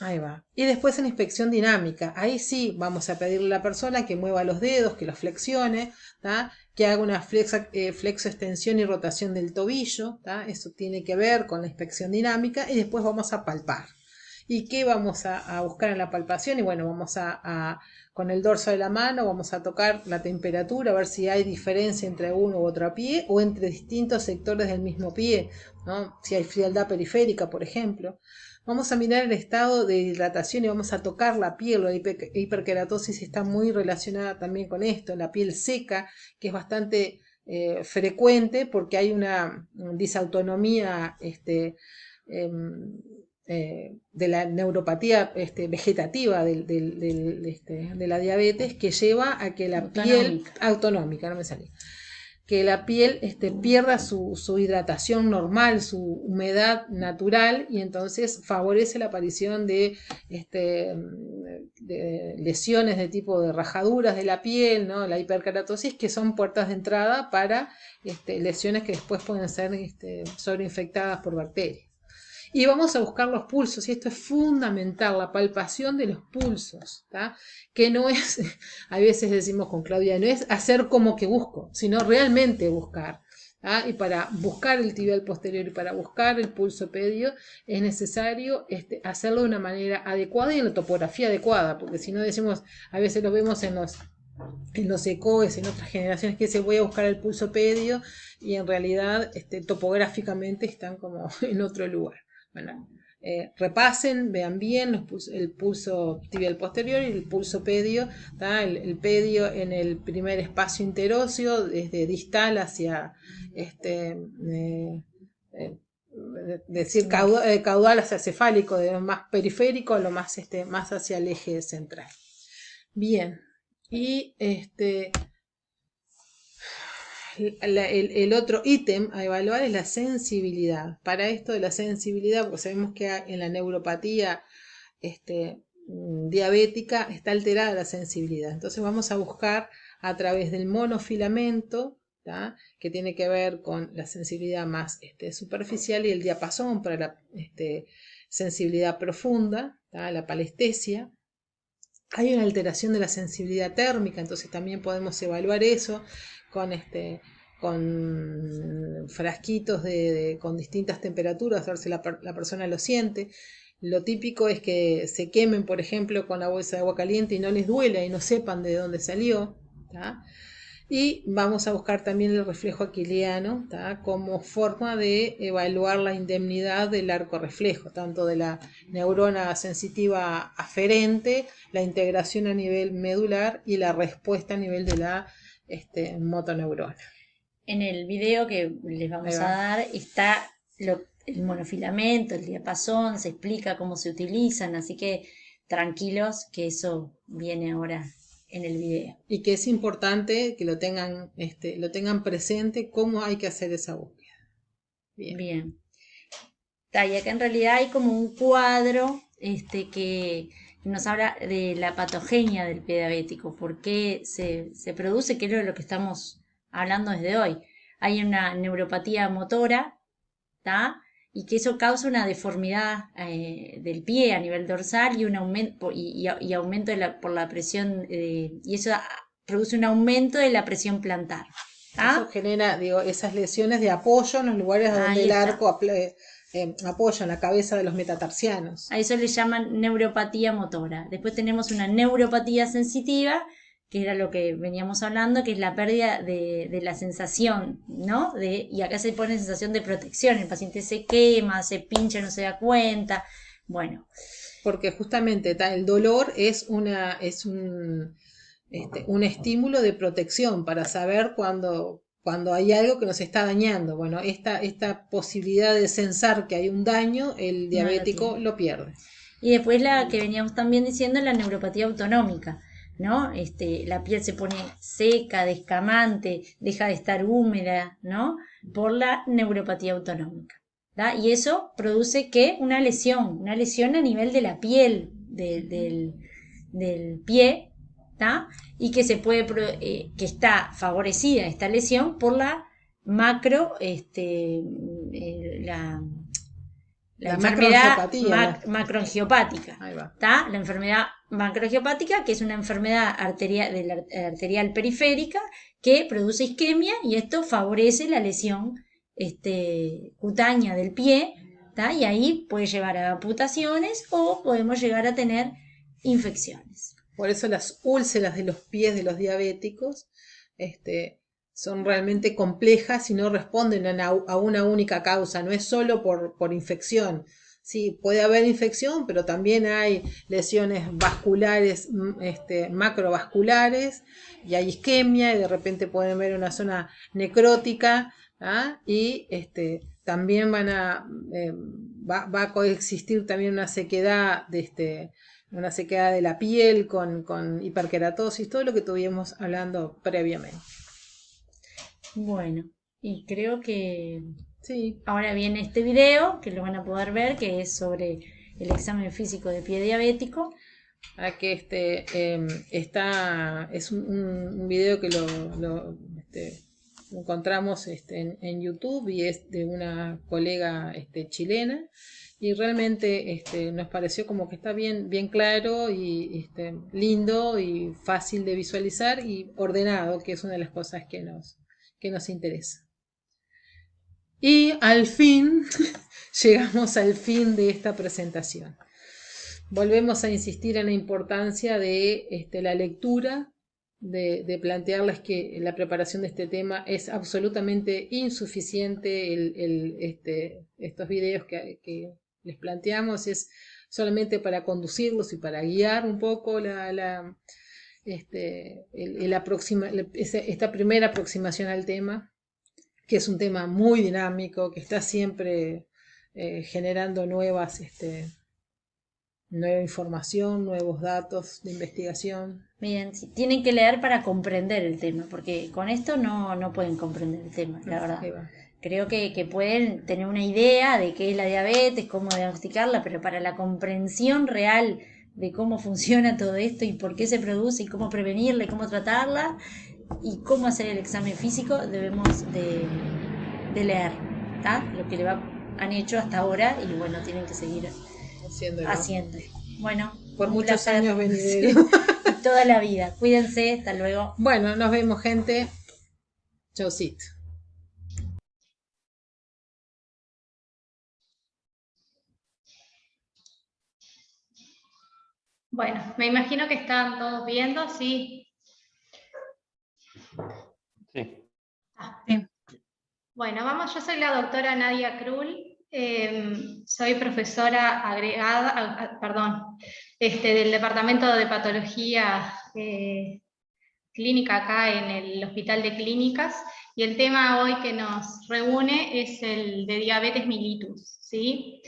Ahí va. Y después en inspección dinámica, ahí sí vamos a pedirle a la persona que mueva los dedos, que los flexione, ¿tá?, que haga una flexo extensión y rotación del tobillo, ¿tá?, eso tiene que ver con la inspección dinámica, y después vamos a palpar. ¿Y qué vamos a buscar en la palpación? Y bueno, vamos con el dorso de la mano, vamos a tocar la temperatura, a ver si hay diferencia entre uno u otro pie o entre distintos sectores del mismo pie, ¿no? Si hay frialdad periférica, por ejemplo. Vamos a mirar el estado de hidratación y vamos a tocar la piel. La hiperkeratosis está muy relacionada también con esto, la piel seca, que es bastante frecuente porque hay una disautonomía de la neuropatía vegetativa de la diabetes, que lleva a que la piel autonómica, no me salí, que la piel pierda su hidratación normal, su humedad natural, y entonces favorece la aparición de lesiones de tipo de rajaduras de la piel, ¿no? La hiperkeratosis, que son puertas de entrada para lesiones que después pueden ser sobreinfectadas por bacterias. Y vamos a buscar los pulsos, y esto es fundamental, la palpación de los pulsos, ¿tá? Que no es, a veces decimos con Claudia, no es hacer como que busco, sino realmente buscar. ¿tá? Y para buscar el tibial posterior y para buscar el pulso pedio es necesario hacerlo de una manera adecuada y en la topografía adecuada, porque si no decimos, a veces lo vemos en los ECOES, en otras generaciones, que se voy a buscar el pulso pedio y en realidad topográficamente están como en otro lugar. Bueno, repasen, vean bien el pulso tibial posterior y el pulso pedio. El pedio en el primer espacio interóseo, desde distal hacia decir caudal hacia cefálico, de lo más periférico a lo más hacia el eje central. Bien, y el otro ítem a evaluar es la sensibilidad. Para esto de la sensibilidad, porque sabemos que en la neuropatía diabética está alterada la sensibilidad. Entonces vamos a buscar a través del monofilamento, ¿tá? Que tiene que ver con la sensibilidad más superficial, y el diapasón para la sensibilidad profunda, ¿tá? La palestesia. Hay una alteración de la sensibilidad térmica, entonces también podemos evaluar eso con frasquitos con distintas temperaturas, a ver si la persona lo siente. Lo típico es que se quemen, por ejemplo, con la bolsa de agua caliente y no les duela y no sepan de dónde salió, ¿tá? Y vamos a buscar también el reflejo aquiliano, ¿tá? Como forma de evaluar la indemnidad del arco reflejo, tanto de la neurona sensitiva aferente, la integración a nivel medular y la respuesta a nivel de la motoneurona. En el video que les vamos a dar está el monofilamento, el diapasón, se explica cómo se utilizan, así que tranquilos que eso viene ahora en el video. Y que es importante que lo tengan presente, cómo hay que hacer esa búsqueda. Bien. Y acá en realidad hay como un cuadro que nos habla de la patogenia del pie diabético, por qué se produce, que es lo que estamos hablando desde hoy. Hay una neuropatía motora, ¿tá? Y que eso causa una deformidad del pie a nivel dorsal y un aumento y aumento por la presión, y eso produce un aumento de la presión plantar. ¿tá? Eso genera, esas lesiones de apoyo en los lugares donde el arco apoya en la cabeza de los metatarsianos. A eso le llaman neuropatía motora. Después tenemos una neuropatía sensitiva, que era lo que veníamos hablando, que es la pérdida de la sensación, ¿no? Y acá se pone sensación de protección, el paciente se quema, se pincha, no se da cuenta, bueno. Porque justamente el dolor es un estímulo de protección para saber cuando hay algo que nos está dañando. Bueno, esta posibilidad de sensar que hay un daño, el diabético lo pierde. Y después la que veníamos también diciendo, la neuropatía autonómica, ¿no? La piel se pone seca, descamante, deja de estar húmeda, ¿no? Por la neuropatía autonómica. ¿tá? Y eso produce ¿qué? Una lesión a nivel de la piel del pie, ¿tá? Y que se puede que está favorecida esta lesión por la la enfermedad macroangiopática, ¿tá? La enfermedad macroangiopática, que es una enfermedad arterial periférica que produce isquemia, y esto favorece la lesión cutánea del pie ¿tá? Y ahí puede llevar a amputaciones o podemos llegar a tener infecciones. Por eso las úlceras de los pies de los diabéticos son realmente complejas y no responden a una única causa, no es solo por infección. Sí, puede haber infección, pero también hay lesiones vasculares, macrovasculares, y hay isquemia, y de repente pueden ver una zona necrótica, ¿ah? Y también va a coexistir también una sequedad de la piel con hiperkeratosis, todo lo que estuvimos hablando previamente. Bueno, y creo que Sí, ahora viene este video, que lo van a poder ver, que es sobre el examen físico de pie diabético. aquí es un video que lo encontramos en YouTube y es de una colega chilena y realmente nos pareció como que está bien claro y lindo y fácil de visualizar y ordenado, que es una de las cosas que nos interesa. Y al fin, llegamos al fin de esta presentación. Volvemos a insistir en la importancia de la lectura, de plantearles que la preparación de este tema es absolutamente insuficiente. Estos videos que les planteamos es solamente para conducirlos y para guiar un poco esta primera aproximación al tema, que es un tema muy dinámico, que está siempre generando nueva información, nuevos datos de investigación. Miren, tienen que leer para comprender el tema, porque con esto no pueden comprender el tema, la verdad. Creo que pueden tener una idea de qué es la diabetes, cómo diagnosticarla, pero para la comprensión real de cómo funciona todo esto y por qué se produce y cómo prevenirla y cómo tratarla y cómo hacer el examen físico, debemos de leer, ¿tá? Lo que han hecho hasta ahora y bueno, tienen que seguir haciendo. Bueno, por muchos años venideros. Y toda la vida. Cuídense, hasta luego. Bueno, nos vemos, gente. Chaucito. Bueno, me imagino que están todos viendo, ¿sí? Sí. Sí. Bueno, vamos, yo soy la doctora Nadia Krull, soy profesora agregada, del Departamento de Patología Clínica acá en el Hospital de Clínicas, y el tema hoy que nos reúne es el de diabetes mellitus, ¿sí?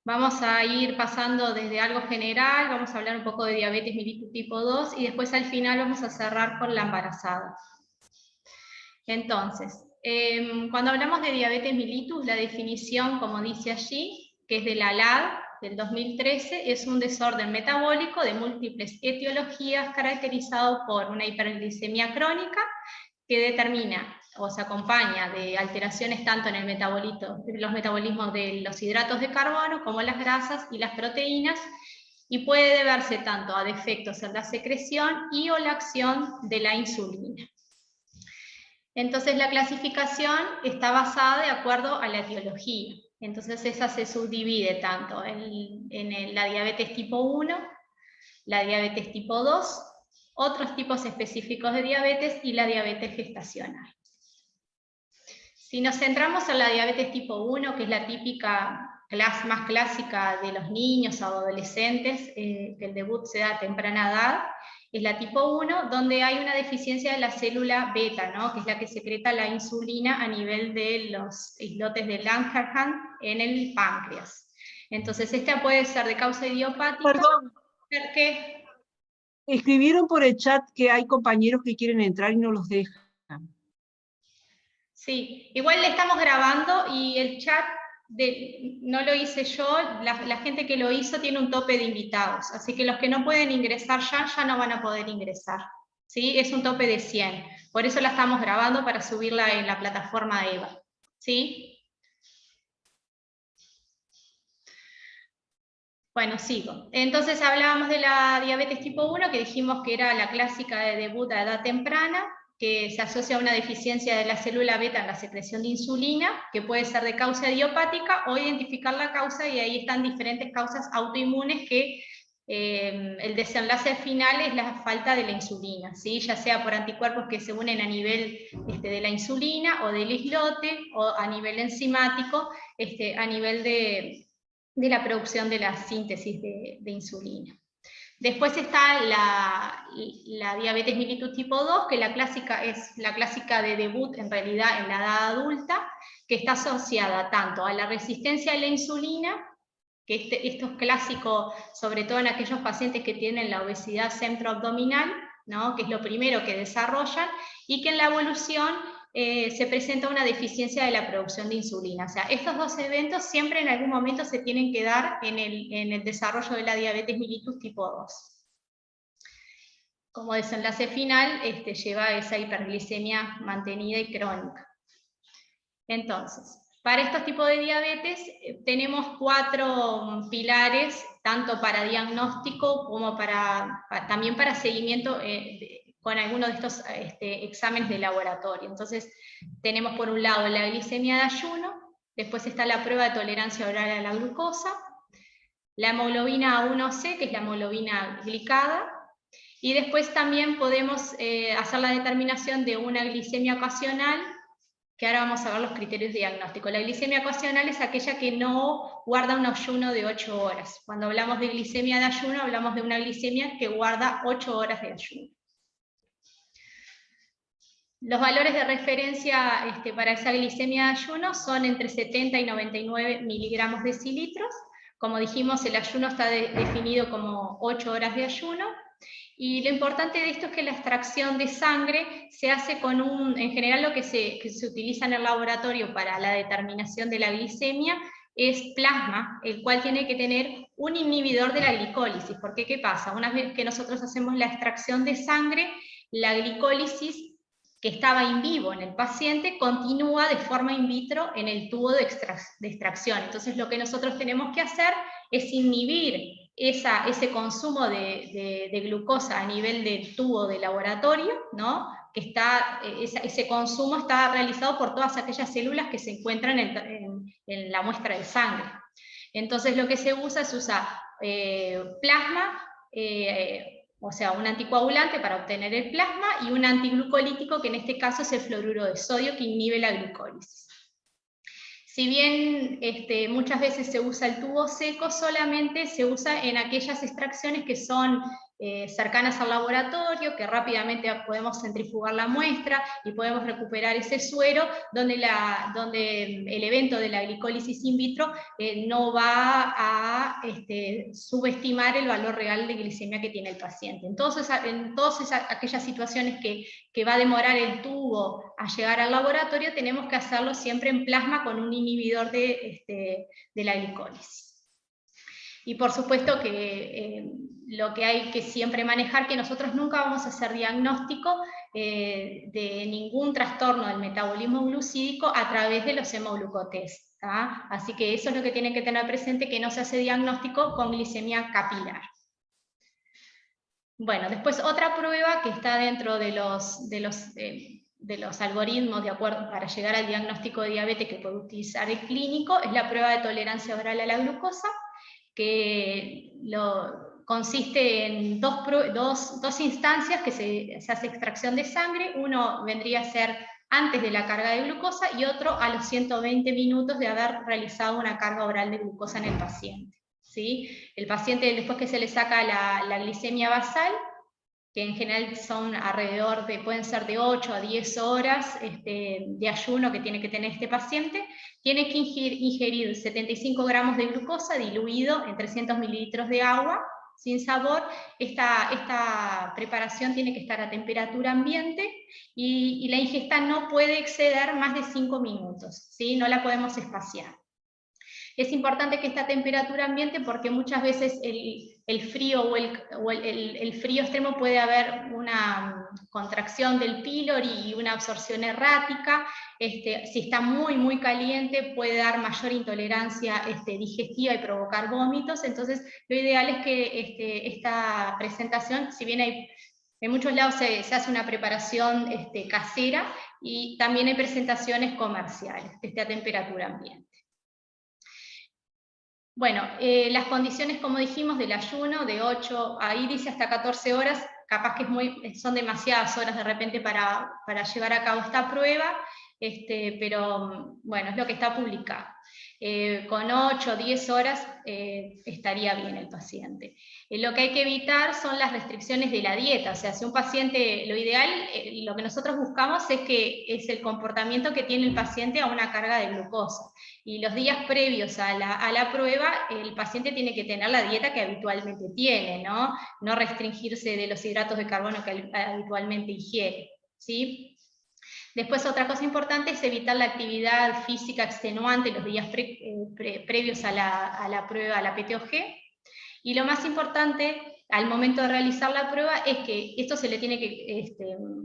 Vamos a ir pasando desde algo general, vamos a hablar un poco de diabetes mellitus tipo 2 y después al final vamos a cerrar con la embarazada. Entonces, cuando hablamos de diabetes mellitus, la definición, como dice allí, que es de la LAD del 2013, es un desorden metabólico de múltiples etiologías caracterizado por una hiperglicemia crónica que determina o se acompaña de alteraciones tanto en los metabolismos de los hidratos de carbono como las grasas y las proteínas, y puede deberse tanto a defectos en la secreción y o la acción de la insulina. Entonces la clasificación está basada de acuerdo a la etiología. Entonces esa se subdivide tanto en la diabetes tipo 1, la diabetes tipo 2, otros tipos específicos de diabetes y la diabetes gestacional. Si nos centramos en la diabetes tipo 1, que es la típica más clásica de los niños o adolescentes, que el debut se da a temprana edad, es la tipo 1, donde hay una deficiencia de la célula beta, ¿no? Que es la que secreta la insulina a nivel de los islotes de Langerhans en el páncreas. Entonces, esta puede ser de causa idiopática. Perdón. ¿Qué? Escribieron por el chat que hay compañeros que quieren entrar y no los dejan. Sí, igual le estamos grabando y el chat no lo hice yo, la gente que lo hizo tiene un tope de invitados, así que los que no pueden ingresar ya no van a poder ingresar, ¿sí? Es un tope de 100, por eso la estamos grabando para subirla en la plataforma de EVA, ¿sí? Bueno, sigo. Entonces hablábamos de la diabetes tipo 1, que dijimos que era la clásica de debut a edad temprana. que se asocia a una deficiencia de la célula beta en la secreción de insulina, que puede ser de causa idiopática, o identificar la causa, y ahí están diferentes causas autoinmunes que el desenlace final es la falta de la insulina, ¿sí? Ya sea por anticuerpos que se unen a nivel de la insulina o del islote, o a nivel enzimático, a nivel de la producción de la síntesis de insulina. Después está la diabetes mellitus tipo 2, que es la clásica de debut en realidad en la edad adulta, que está asociada tanto a la resistencia a la insulina, que esto es clásico sobre todo en aquellos pacientes que tienen la obesidad centroabdominal, ¿no? Que es lo primero que desarrollan, y que en la evolución se presenta una deficiencia de la producción de insulina. O sea, estos dos eventos siempre en algún momento se tienen que dar en el desarrollo de la diabetes mellitus tipo 2. Como desenlace final, lleva a esa hiperglicemia mantenida y crónica. Entonces, para estos tipos de diabetes tenemos 4 pilares, tanto para diagnóstico como también para seguimiento con algunos de estos exámenes de laboratorio. Entonces, tenemos por un lado la glicemia de ayuno, después está la prueba de tolerancia oral a la glucosa, la hemoglobina A1C, que es la hemoglobina glicada, y después también podemos hacer la determinación de una glicemia ocasional, que ahora vamos a ver los criterios de diagnóstico. La glicemia ocasional es aquella que no guarda un ayuno de 8 horas. Cuando hablamos de glicemia de ayuno, hablamos de una glicemia que guarda 8 horas de ayuno. Los valores de referencia para esa glicemia de ayuno son entre 70 y 99 miligramos decilitros. Como dijimos, el ayuno está definido como 8 horas de ayuno. Y lo importante de esto es que la extracción de sangre se hace con en general lo que se utiliza en el laboratorio para la determinación de la glicemia es plasma, el cual tiene que tener un inhibidor de la glicólisis. Porque ¿qué pasa? Una vez que nosotros hacemos la extracción de sangre, la glicólisis que estaba in vivo en el paciente continúa de forma in vitro en el tubo de extracción. Entonces lo que nosotros tenemos que hacer es inhibir ese consumo de glucosa a nivel del tubo de laboratorio, ¿no? Que ese consumo está realizado por todas aquellas células que se encuentran en la muestra de sangre. Entonces lo que se usa plasma, o sea, un anticoagulante para obtener el plasma, y un antiglucolítico, que en este caso es el fluoruro de sodio, que inhibe la glucólisis. Si bien muchas veces se usa el tubo seco, solamente se usa en aquellas extracciones que son cercanas al laboratorio, que rápidamente podemos centrifugar la muestra y podemos recuperar ese suero, donde el evento de la glicólisis in vitro no va a subestimar el valor real de glicemia que tiene el paciente. Entonces, en todas aquellas situaciones que va a demorar el tubo a llegar al laboratorio, tenemos que hacerlo siempre en plasma con un inhibidor de la glicólisis. Y por supuesto que lo que hay que siempre manejar, que nosotros nunca vamos a hacer diagnóstico de ningún trastorno del metabolismo glucídico a través de los hemoglucotest, ¿tá? Así que eso es lo que tienen que tener presente, que no se hace diagnóstico con glicemia capilar. Bueno, después otra prueba que está dentro de los algoritmos de acuerdo para llegar al diagnóstico de diabetes que puede utilizar el clínico es la prueba de tolerancia oral a la glucosa, que consiste en dos instancias que se hace extracción de sangre. Uno vendría a ser antes de la carga de glucosa y otro a los 120 minutos de haber realizado una carga oral de glucosa en el paciente, ¿sí? El paciente, después que se le saca la glicemia basal, que en general son pueden ser de 8 a 10 horas de ayuno que tiene que tener este paciente, tiene que ingerir 75 gramos de glucosa diluido en 300 mililitros de agua, sin sabor. Esta preparación tiene que estar a temperatura ambiente y la ingesta no puede exceder más de 5 minutos, ¿sí? No la podemos espaciar. Es importante que esta temperatura ambiente, porque muchas veces el frío o el frío extremo puede haber una contracción del pílori y una absorción errática. Si está muy, muy caliente puede dar mayor intolerancia digestiva y provocar vómitos. Entonces lo ideal es que esta presentación, si bien hay En muchos lados se hace una preparación casera y también hay presentaciones comerciales que esté a temperatura ambiente. Bueno, las condiciones, como dijimos, del ayuno, de 8, ahí dice hasta 14 horas, capaz que son demasiadas horas de repente para llevar a cabo esta prueba, pero bueno, es lo que está publicado. Con 8 o 10 horas estaría bien el paciente. Lo que hay que evitar son las restricciones de la dieta, o sea, si un paciente, lo ideal, lo que nosotros buscamos es el comportamiento que tiene el paciente a una carga de glucosa. Y los días previos a la prueba, el paciente tiene que tener la dieta que habitualmente tiene, ¿no? No restringirse de los hidratos de carbono que habitualmente ingiere, ¿sí? Después, otra cosa importante es evitar la actividad física extenuante los días previos a la prueba, a la PTOG. Y lo más importante al momento de realizar la prueba es que esto se le tiene que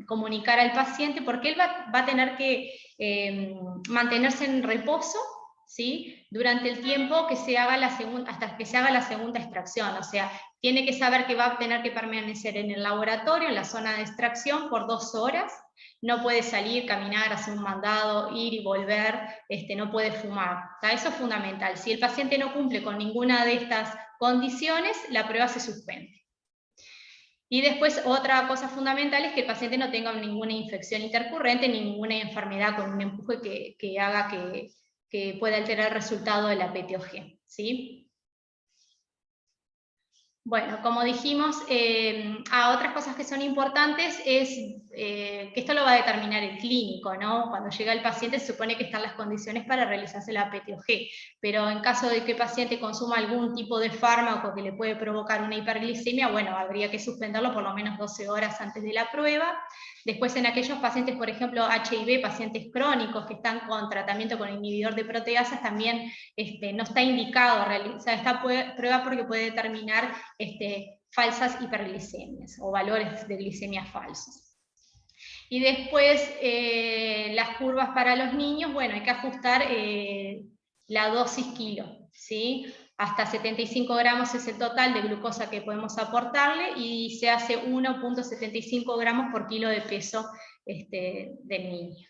comunicar al paciente, porque él va a tener que mantenerse en reposo, ¿sí? Durante el tiempo que se haga hasta que se haga la segunda extracción, o sea, tiene que saber que va a tener que permanecer en el laboratorio, en la zona de extracción, por 2 horas, no puede salir, caminar, hacer un mandado, ir y volver, no puede fumar. Eso es fundamental. Si el paciente no cumple con ninguna de estas condiciones, la prueba se suspende. Y después otra cosa fundamental es que el paciente no tenga ninguna infección intercurrente, ninguna enfermedad con un empuje que haga que pueda alterar el resultado de la PTOG, ¿sí? Bueno, como dijimos, otras cosas que son importantes es que esto lo va a determinar el clínico, ¿no? Cuando llega el paciente se supone que están las condiciones para realizarse la PTOG, pero en caso de que el paciente consuma algún tipo de fármaco que le puede provocar una hiperglicemia, bueno, habría que suspenderlo por lo menos 12 horas antes de la prueba. Después, en aquellos pacientes, por ejemplo, HIV, pacientes crónicos que están con tratamiento con inhibidor de proteasas, también no está indicado realizar esta prueba porque puede determinar falsas hiperglicemias o valores de glicemia falsos. Y después, las curvas para los niños, bueno, hay que ajustar la dosis kilo, ¿sí? Hasta 75 gramos es el total de glucosa que podemos aportarle y se hace 1,75 gramos por kilo de peso del niño.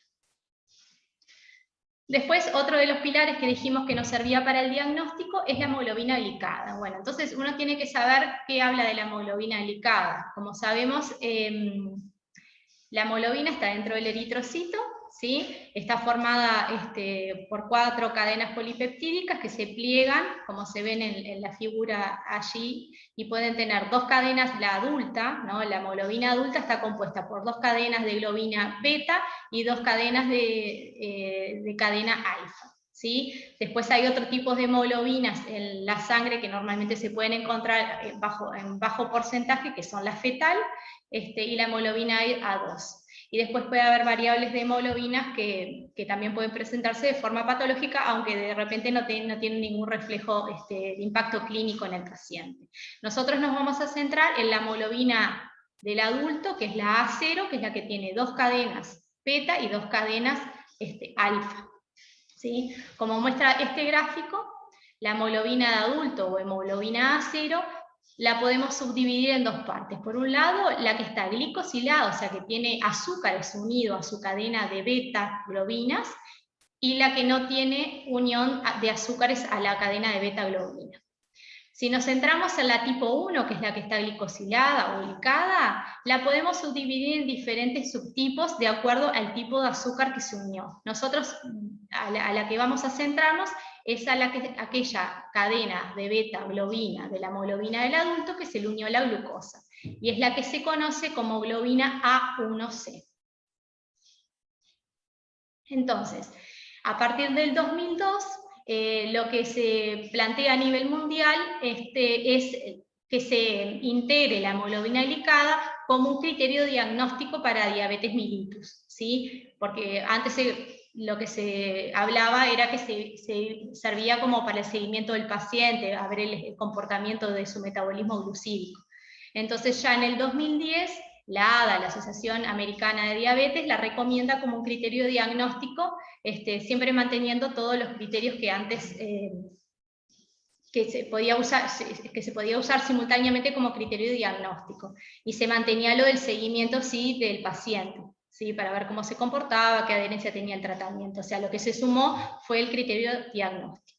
Después, otro de los pilares que dijimos que nos servía para el diagnóstico es la hemoglobina glicada. Bueno, entonces uno tiene que saber qué habla de la hemoglobina glicada. Como sabemos, la hemoglobina está dentro del eritrocito, ¿sí? Está formada por 4 cadenas polipeptídicas que se pliegan, como se ven en la figura allí, y pueden tener 2 cadenas, la adulta, ¿no? La hemoglobina adulta está compuesta por 2 cadenas de globina beta y 2 cadenas de cadena alfa, ¿sí? Después hay otro tipo de hemoglobinas en la sangre que normalmente se pueden encontrar en bajo porcentaje, que son la fetal, y la hemoglobina A2. Y después puede haber variables de hemoglobinas que también pueden presentarse de forma patológica, aunque de repente no tienen ningún reflejo de impacto clínico en el paciente. Nosotros nos vamos a centrar en la hemoglobina del adulto, que es la A0, que es la que tiene 2 cadenas beta y 2 cadenas alfa, ¿sí? Como muestra este gráfico, la hemoglobina de adulto o hemoglobina A0 la podemos subdividir en 2 partes. Por un lado, la que está glicosilada, o sea que tiene azúcares unidos a su cadena de beta globinas, y la que no tiene unión de azúcares a la cadena de beta globina. Si nos centramos en la tipo 1, que es la que está glicosilada o glicada, la podemos subdividir en diferentes subtipos de acuerdo al tipo de azúcar que se unió. Nosotros, a la que vamos a centrarnos, es aquella cadena de beta globina de la hemoglobina del adulto que se le unió a la glucosa, y es la que se conoce como globina A1C. Entonces, a partir del 2002, lo que se plantea a nivel mundial es que se integre la hemoglobina glicada como un criterio diagnóstico para diabetes mellitus, ¿sí? Porque antes lo que se hablaba era que se servía como para el seguimiento del paciente, a ver el comportamiento de su metabolismo glucídico. Entonces ya en el 2010, la ADA, la Asociación Americana de Diabetes, la recomienda como un criterio diagnóstico, siempre manteniendo todos los criterios que antes que se podía usar simultáneamente como criterio de diagnóstico. Y se mantenía lo del seguimiento, sí, del paciente, ¿sí? Para ver cómo se comportaba, qué adherencia tenía el tratamiento. O sea, lo que se sumó fue el criterio diagnóstico.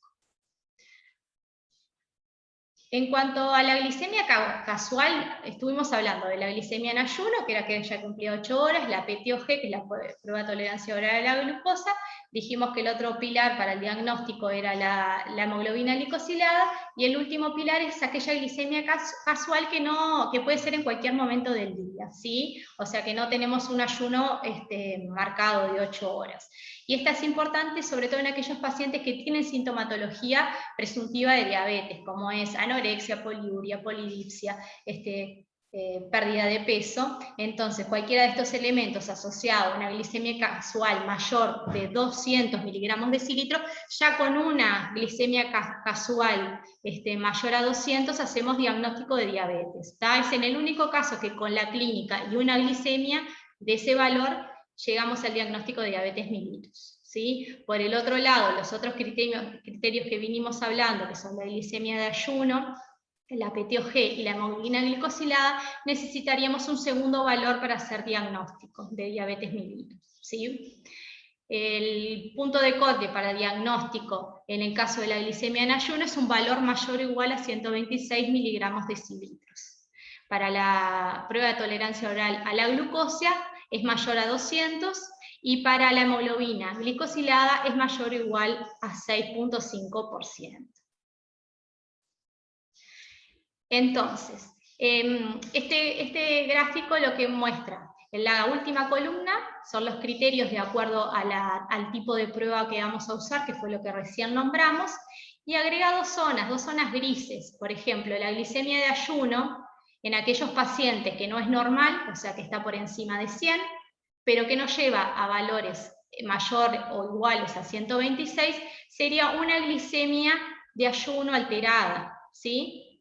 En cuanto a la glicemia casual, estuvimos hablando de la glicemia en ayuno, que era que ya cumplía 8 horas, la PTOG, que es la prueba de tolerancia oral a la glucosa. Dijimos que el otro pilar para el diagnóstico era la hemoglobina glicosilada, y el último pilar es aquella glicemia casual que puede ser en cualquier momento del día, ¿sí? O sea que no tenemos un ayuno marcado de 8 horas. Y esta es importante sobre todo en aquellos pacientes que tienen sintomatología presuntiva de diabetes, como es anorexia, poliuria, polidipsia, pérdida de peso. Entonces, cualquiera de estos elementos asociado a una glicemia casual mayor de 200 miligramos decilitro, ya con una glicemia casual mayor a 200 hacemos diagnóstico de diabetes. ¿Tá? Es en el único caso que con la clínica y una glicemia de ese valor llegamos al diagnóstico de diabetes mellitus, ¿sí? Por el otro lado, los otros criterios que vinimos hablando, que son la glicemia de ayuno, la PTOG y la hemoglobina glicosilada, necesitaríamos un segundo valor para hacer diagnóstico de diabetes mellitus, ¿sí? El punto de corte para diagnóstico en el caso de la glicemia en ayuno es un valor mayor o igual a 126 miligramos decilitros. Para la prueba de tolerancia oral a la glucosa es mayor a 200, y para la hemoglobina glicosilada es mayor o igual a 6.5%. Entonces, este gráfico lo que muestra, en la última columna, son los criterios de acuerdo al tipo de prueba que vamos a usar, que fue lo que recién nombramos, y agrega dos zonas grises. Por ejemplo, la glicemia de ayuno, en aquellos pacientes que no es normal, o sea que está por encima de 100, pero que no lleva a valores mayor o iguales a 126, sería una glicemia de ayuno alterada, ¿sí?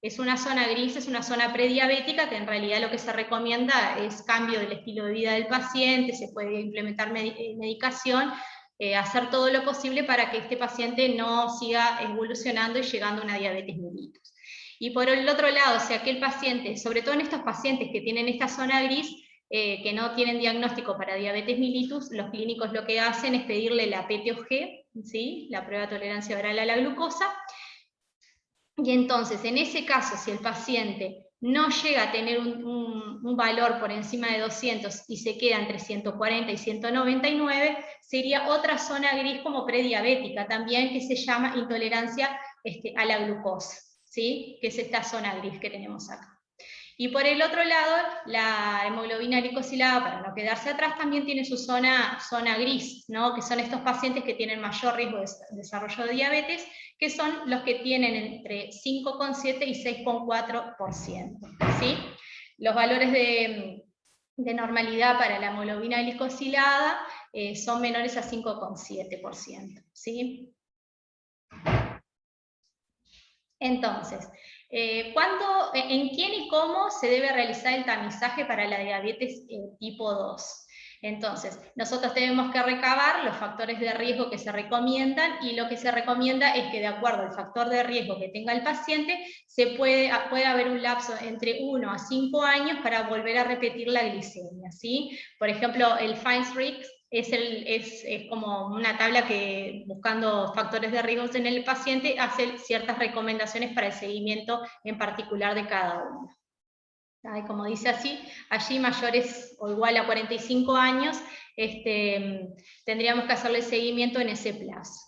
Es una zona gris, es una zona prediabética, que en realidad lo que se recomienda es cambio del estilo de vida del paciente, se puede implementar medicación, hacer todo lo posible para que este paciente no siga evolucionando y llegando a una diabetes mellitus. Y por el otro lado, si aquel paciente, sobre todo en estos pacientes que tienen esta zona gris, que no tienen diagnóstico para diabetes mellitus, los clínicos lo que hacen es pedirle la PTOG, ¿sí? La prueba de tolerancia oral a la glucosa. Y entonces, en ese caso, si el paciente no llega a tener un valor por encima de 200 y se queda entre 140 y 199, sería otra zona gris como prediabética también, que se llama intolerancia a la glucosa, ¿sí? Que es esta zona gris que tenemos acá. Y por el otro lado, la hemoglobina glicosilada, para no quedarse atrás, también tiene su zona gris, ¿no? Que son estos pacientes que tienen mayor riesgo de desarrollo de diabetes, que son los que tienen entre 5,7 y 6,4%, ¿sí? Los valores de normalidad para la hemoglobina glicosilada son menores a 5,7%, ¿sí? Entonces, ¿en quién y cómo se debe realizar el tamizaje para la diabetes tipo 2? Entonces, nosotros tenemos que recabar los factores de riesgo que se recomiendan, y lo que se recomienda es que de acuerdo al factor de riesgo que tenga el paciente, puede haber un lapso entre 1 a 5 años para volver a repetir la glicemia, ¿sí? Por ejemplo, el FINES-RIX es como una tabla que, buscando factores de riesgo en el paciente, hace ciertas recomendaciones para el seguimiento en particular de cada uno. Y como dice así, allí mayores o igual a 45 años, tendríamos que hacerle seguimiento en ese plazo.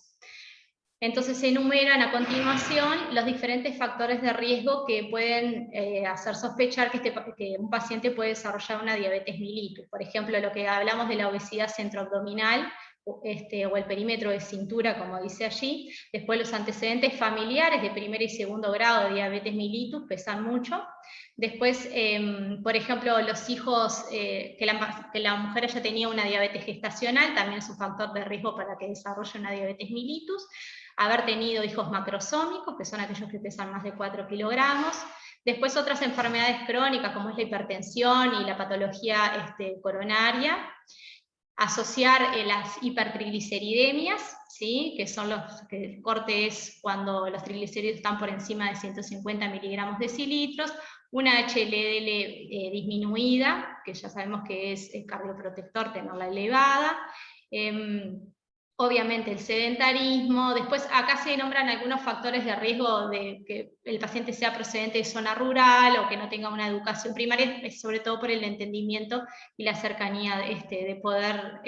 Entonces se enumeran a continuación los diferentes factores de riesgo que pueden hacer sospechar que un paciente puede desarrollar una diabetes mellitus. Por ejemplo, lo que hablamos de la obesidad centroabdominal, o el perímetro de cintura, como dice allí. Después los antecedentes familiares de primer y segundo grado de diabetes mellitus pesan mucho. Después, por ejemplo, los hijos, que la mujer haya tenido una diabetes gestacional, también es un factor de riesgo para que desarrolle una diabetes mellitus. Haber tenido hijos macrosómicos, que son aquellos que pesan más de 4 kilogramos. Después otras enfermedades crónicas, como es la hipertensión y la patología coronaria. asociar las hipertrigliceridemias, ¿sí? Que son que el corte es cuando los triglicéridos están por encima de 150 miligramos decilitros, una HLDL disminuida, que ya sabemos que es cardioprotector tenerla elevada, obviamente el sedentarismo. Después acá se nombran algunos factores de riesgo de que el paciente sea procedente de zona rural o que no tenga una educación primaria, sobre todo por el entendimiento y la cercanía de poder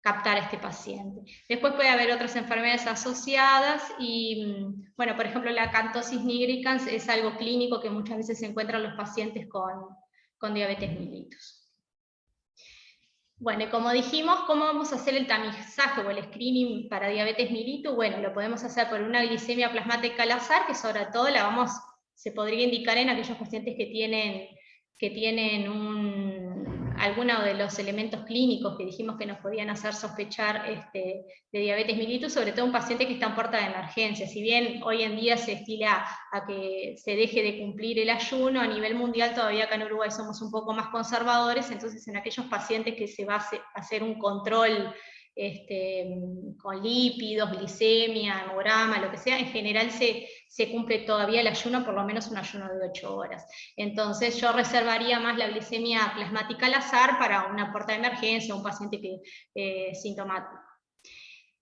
captar a este paciente. Después puede haber otras enfermedades asociadas y, bueno, por ejemplo, la acantosis nigricans es algo clínico que muchas veces se encuentra en los pacientes con diabetes mellitus. Bueno, y como dijimos, ¿cómo vamos a hacer el tamizaje o el screening para diabetes mellitus? Bueno, lo podemos hacer por una glicemia plasmática al azar, que sobre todo se podría indicar en aquellos pacientes que tienen alguno de los elementos clínicos que dijimos que nos podían hacer sospechar de diabetes mellitus, sobre todo un paciente que está en puerta de emergencia. Si bien hoy en día se estila a que se deje de cumplir el ayuno, a nivel mundial todavía acá en Uruguay somos un poco más conservadores, entonces en aquellos pacientes que se va a hacer un control con lípidos, glicemia, hemograma, lo que sea, en general se cumple todavía el ayuno, por lo menos un ayuno de 8 horas. Entonces yo reservaría más la glicemia plasmática al azar para una puerta de emergencia, un paciente que sintomático.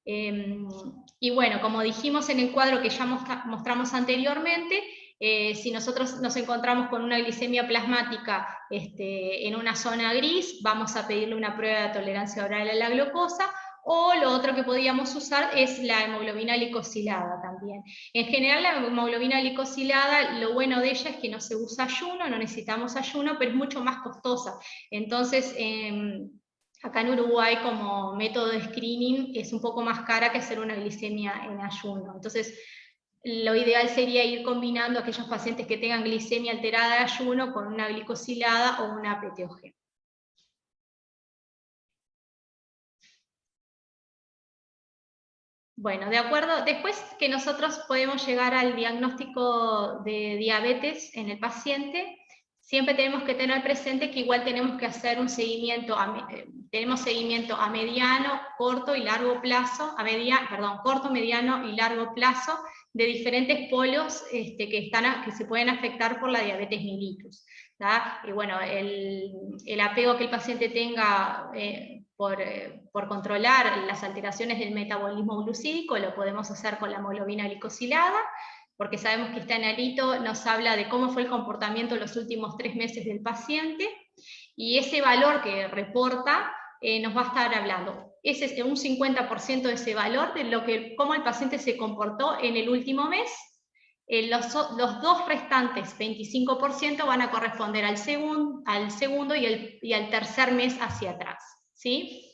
Y bueno, como dijimos en el cuadro que ya mostramos anteriormente, si nosotros nos encontramos con una glicemia plasmática en una zona gris, vamos a pedirle una prueba de tolerancia oral a la glucosa, o lo otro que podíamos usar es la hemoglobina glicosilada también. En general la hemoglobina glicosilada, lo bueno de ella es que no se usa ayuno, no necesitamos ayuno, pero es mucho más costosa. Entonces, acá en Uruguay como método de screening es un poco más cara que hacer una glicemia en ayuno. Entonces, lo ideal sería ir combinando aquellos pacientes que tengan glicemia alterada de ayuno con una glicosilada o una PTOG. Bueno, de acuerdo, después que nosotros podemos llegar al diagnóstico de diabetes en el paciente, siempre tenemos que tener presente que igual tenemos que hacer un seguimiento, tenemos seguimiento a mediano, corto y largo plazo, corto, mediano y largo plazo, de diferentes polos que se pueden afectar por la diabetes mellitus. Y bueno, el apego que el paciente tenga por controlar las alteraciones del metabolismo glucídico lo podemos hacer con la hemoglobina glicosilada, porque sabemos que este analito nos habla de cómo fue el comportamiento los últimos 3 meses del paciente, y ese valor que reporta nos va a estar hablando. Ese es un 50% de ese valor de cómo el paciente se comportó en el último mes. Los dos restantes 25% van a corresponder al segundo y al tercer mes hacia atrás, ¿sí?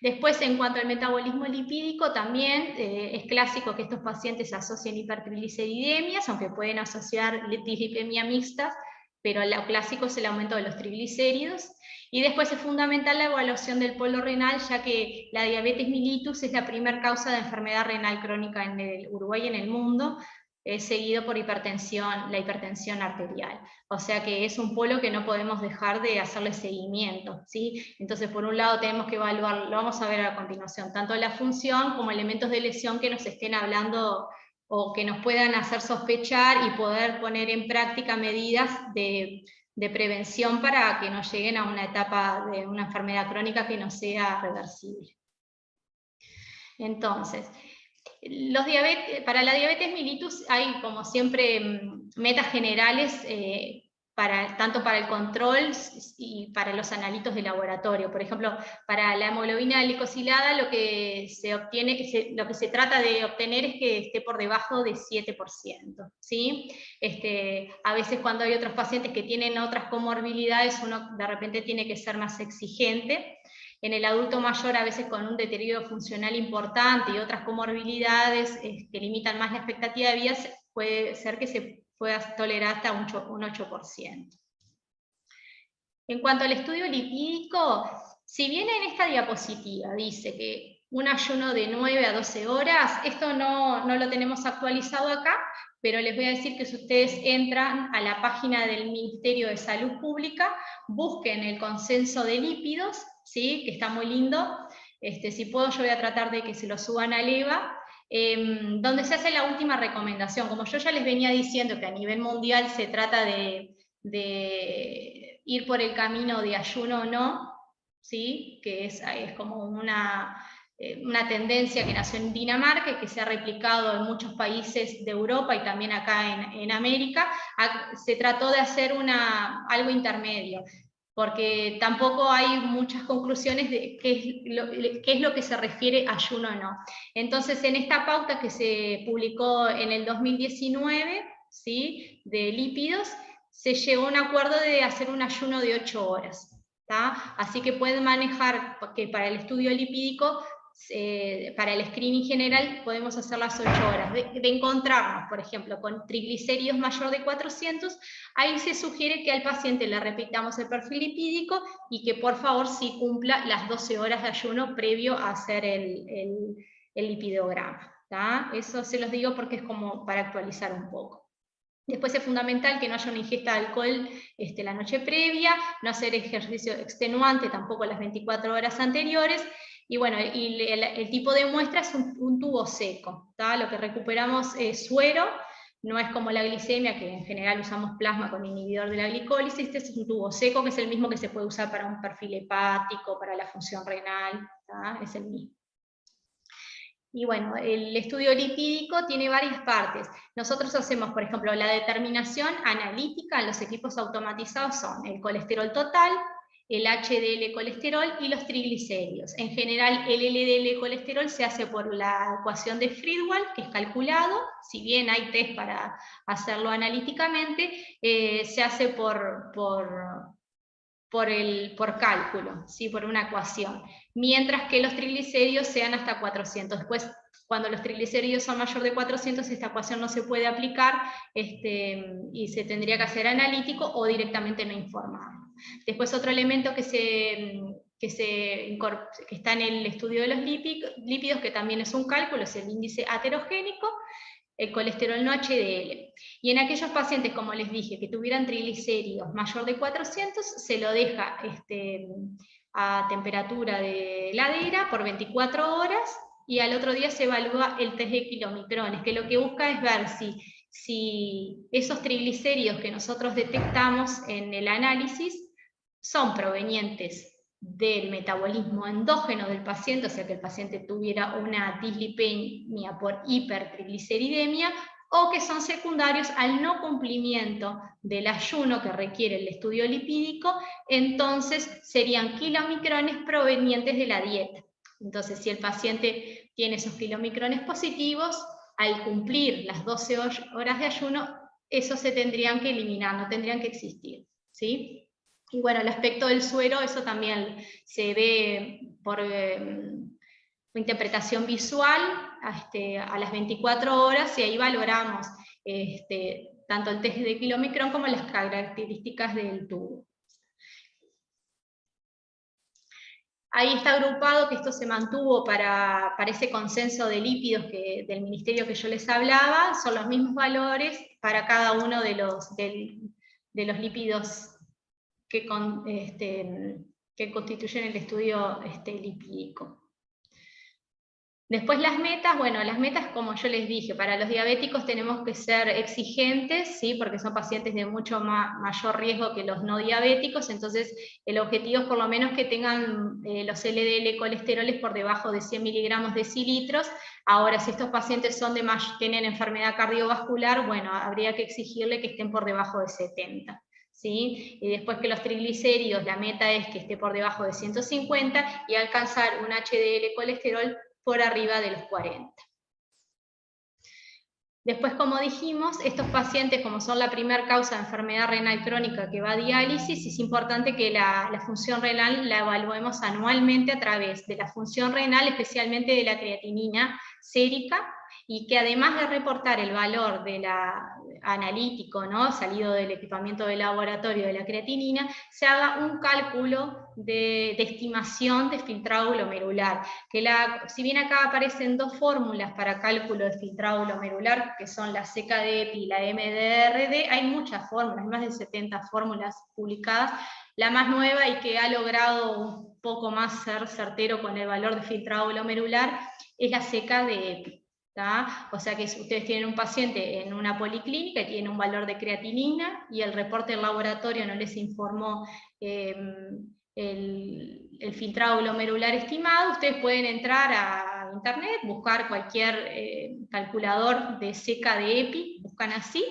Después, en cuanto al metabolismo lipídico, también es clásico que estos pacientes asocien hipertrigliceridemias, aunque pueden asociar dislipemia mixta, pero lo clásico es el aumento de los triglicéridos. Y después es fundamental la evaluación del polo renal, ya que la diabetes mellitus es la primera causa de enfermedad renal crónica en el Uruguay y en el mundo, seguido por la hipertensión arterial. O sea que es un polo que no podemos dejar de hacerle seguimiento, ¿sí? Entonces, por un lado tenemos que evaluar, lo vamos a ver a continuación, tanto la función como elementos de lesión que nos estén hablando o que nos puedan hacer sospechar y poder poner en práctica medidas de prevención para que no lleguen a una etapa de una enfermedad crónica que no sea reversible. Entonces, para la diabetes mellitus hay, como siempre, metas generales tanto para el control y para los analitos de laboratorio. Por ejemplo, para la hemoglobina glicosilada lo que se trata de obtener es que esté por debajo de 7%. ¿sí? A veces cuando hay otros pacientes que tienen otras comorbilidades, uno de repente tiene que ser más exigente. En el adulto mayor, a veces con un deterioro funcional importante y otras comorbilidades que limitan más la expectativa de vida, puede ser que se pueda tolerar hasta un 8%. En cuanto al estudio lipídico, si bien en esta diapositiva dice que un ayuno de 9 a 12 horas, esto no lo tenemos actualizado acá, pero les voy a decir que si ustedes entran a la página del Ministerio de Salud Pública, busquen el consenso de lípidos, ¿sí? Que está muy lindo. Si puedo, yo voy a tratar de que se lo suban al EVA, donde se hace la última recomendación. Como yo ya les venía diciendo que a nivel mundial se trata de ir por el camino de ayuno o no, ¿sí? Que es como una tendencia que nació en Dinamarca y que se ha replicado en muchos países de Europa y también acá en América. Se trató de hacer algo intermedio, porque tampoco hay muchas conclusiones de qué es lo que se refiere a ayuno o no. Entonces, en esta pauta que se publicó en el 2019, ¿sí? De lípidos, se llegó a un acuerdo de hacer un ayuno de 8 horas. ¿tá? Así que pueden manejar que para el estudio lipídico, para el screening general, podemos hacer las 8 horas. De encontrarnos, por ejemplo, con triglicéridos mayor de 400, ahí se sugiere que al paciente le repitamos el perfil lipídico y que por favor sí cumpla las 12 horas de ayuno previo a hacer el lipidograma. ¿tá? Eso se los digo porque es como para actualizar un poco. Después es fundamental que no haya una ingesta de alcohol la noche previa, no hacer ejercicio extenuante tampoco las 24 horas anteriores, y bueno, el tipo de muestra es un tubo seco, ¿tá? Lo que recuperamos es suero, no es como la glicemia, que en general usamos plasma con inhibidor de la glicólisis. Este es un tubo seco, que es el mismo que se puede usar para un perfil hepático, para la función renal, ¿tá? Es el mismo. Y bueno, el estudio lipídico tiene varias partes. Nosotros hacemos, por ejemplo, la determinación analítica en los equipos automatizados son el colesterol total, el HDL colesterol y los triglicéridos. En general, el LDL colesterol se hace por la ecuación de Friedwald, que es calculado, si bien hay test para hacerlo analíticamente, se hace por cálculo, ¿sí? Por una ecuación, mientras que los triglicéridos sean hasta 400. Después, cuando los triglicéridos son mayor de 400, esta ecuación no se puede aplicar y se tendría que hacer analítico o directamente no informado. Después, otro elemento que está en el estudio de los lípidos, que también es un cálculo, es el índice aterogénico, el colesterol no HDL. Y en aquellos pacientes, como les dije, que tuvieran triglicéridos mayor de 400, se lo deja a temperatura de heladera por 24 horas, y al otro día se evalúa el test de kilomicrones, que lo que busca es ver si esos triglicéridos que nosotros detectamos en el análisis son provenientes del metabolismo endógeno del paciente, o sea que el paciente tuviera una dislipemia por hipertrigliceridemia, o que son secundarios al no cumplimiento del ayuno que requiere el estudio lipídico. Entonces serían kilomicrones provenientes de la dieta. Entonces, si el paciente tiene esos kilomicrones positivos, al cumplir las 12 horas de ayuno, esos se tendrían que eliminar, no tendrían que existir, ¿sí? Y bueno, el aspecto del suero, eso también se ve por interpretación visual a las 24 horas, y ahí valoramos tanto el test de kilomicrón como las características del tubo. Ahí está agrupado que esto se mantuvo para ese consenso de lípidos del ministerio que yo les hablaba, son los mismos valores para cada uno de los lípidos que constituyen el estudio lipídico. Después las metas, bueno, las metas, como yo les dije, para los diabéticos tenemos que ser exigentes, ¿sí? Porque son pacientes de mucho mayor riesgo que los no diabéticos. Entonces el objetivo es por lo menos que tengan los LDL colesteroles por debajo de 100 miligramos decilitros. Ahora, si estos pacientes tienen enfermedad cardiovascular, bueno, habría que exigirle que estén por debajo de 70. ¿Sí? Y después que los triglicéridos, la meta es que esté por debajo de 150 y alcanzar un HDL colesterol por arriba de los 40. Después, como dijimos, estos pacientes, como son la primera causa de enfermedad renal crónica que va a diálisis, es importante que la función renal la evaluemos anualmente a través de la función renal, especialmente de la creatinina sérica, y que además de reportar el valor analítico, ¿no? Salido del equipamiento de laboratorio de la creatinina, se haga un cálculo de estimación de filtrado glomerular. Si bien acá aparecen dos fórmulas para cálculo de filtrado glomerular, que son la CKD-EPI y la MDRD, hay muchas fórmulas, hay más de 70 fórmulas publicadas. La más nueva y que ha logrado un poco más ser certero con el valor de filtrado glomerular es la CKD-EPI. O sea que si ustedes tienen un paciente en una policlínica y tiene un valor de creatinina y el reporte del laboratorio no les informó el filtrado glomerular estimado, ustedes pueden entrar a internet, buscar cualquier calculador de CKD-EPI, buscan así,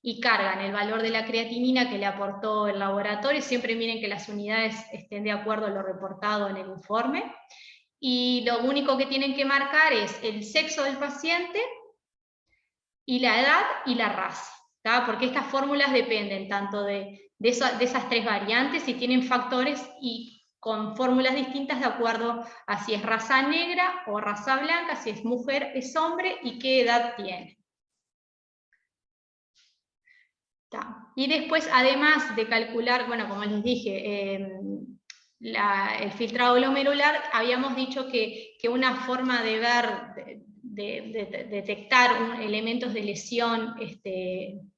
y cargan el valor de la creatinina que le aportó el laboratorio. Siempre miren que las unidades estén de acuerdo a lo reportado en el informe. Y lo único que tienen que marcar es el sexo del paciente y la edad y la raza, porque estas fórmulas dependen tanto de esas tres variantes y tienen factores y con fórmulas distintas de acuerdo a si es raza negra o raza blanca, si es mujer, es hombre y qué edad tiene. Y después, además de calcular, bueno, como les dije, el filtrado glomerular, habíamos dicho que una forma de ver, de detectar elementos de lesión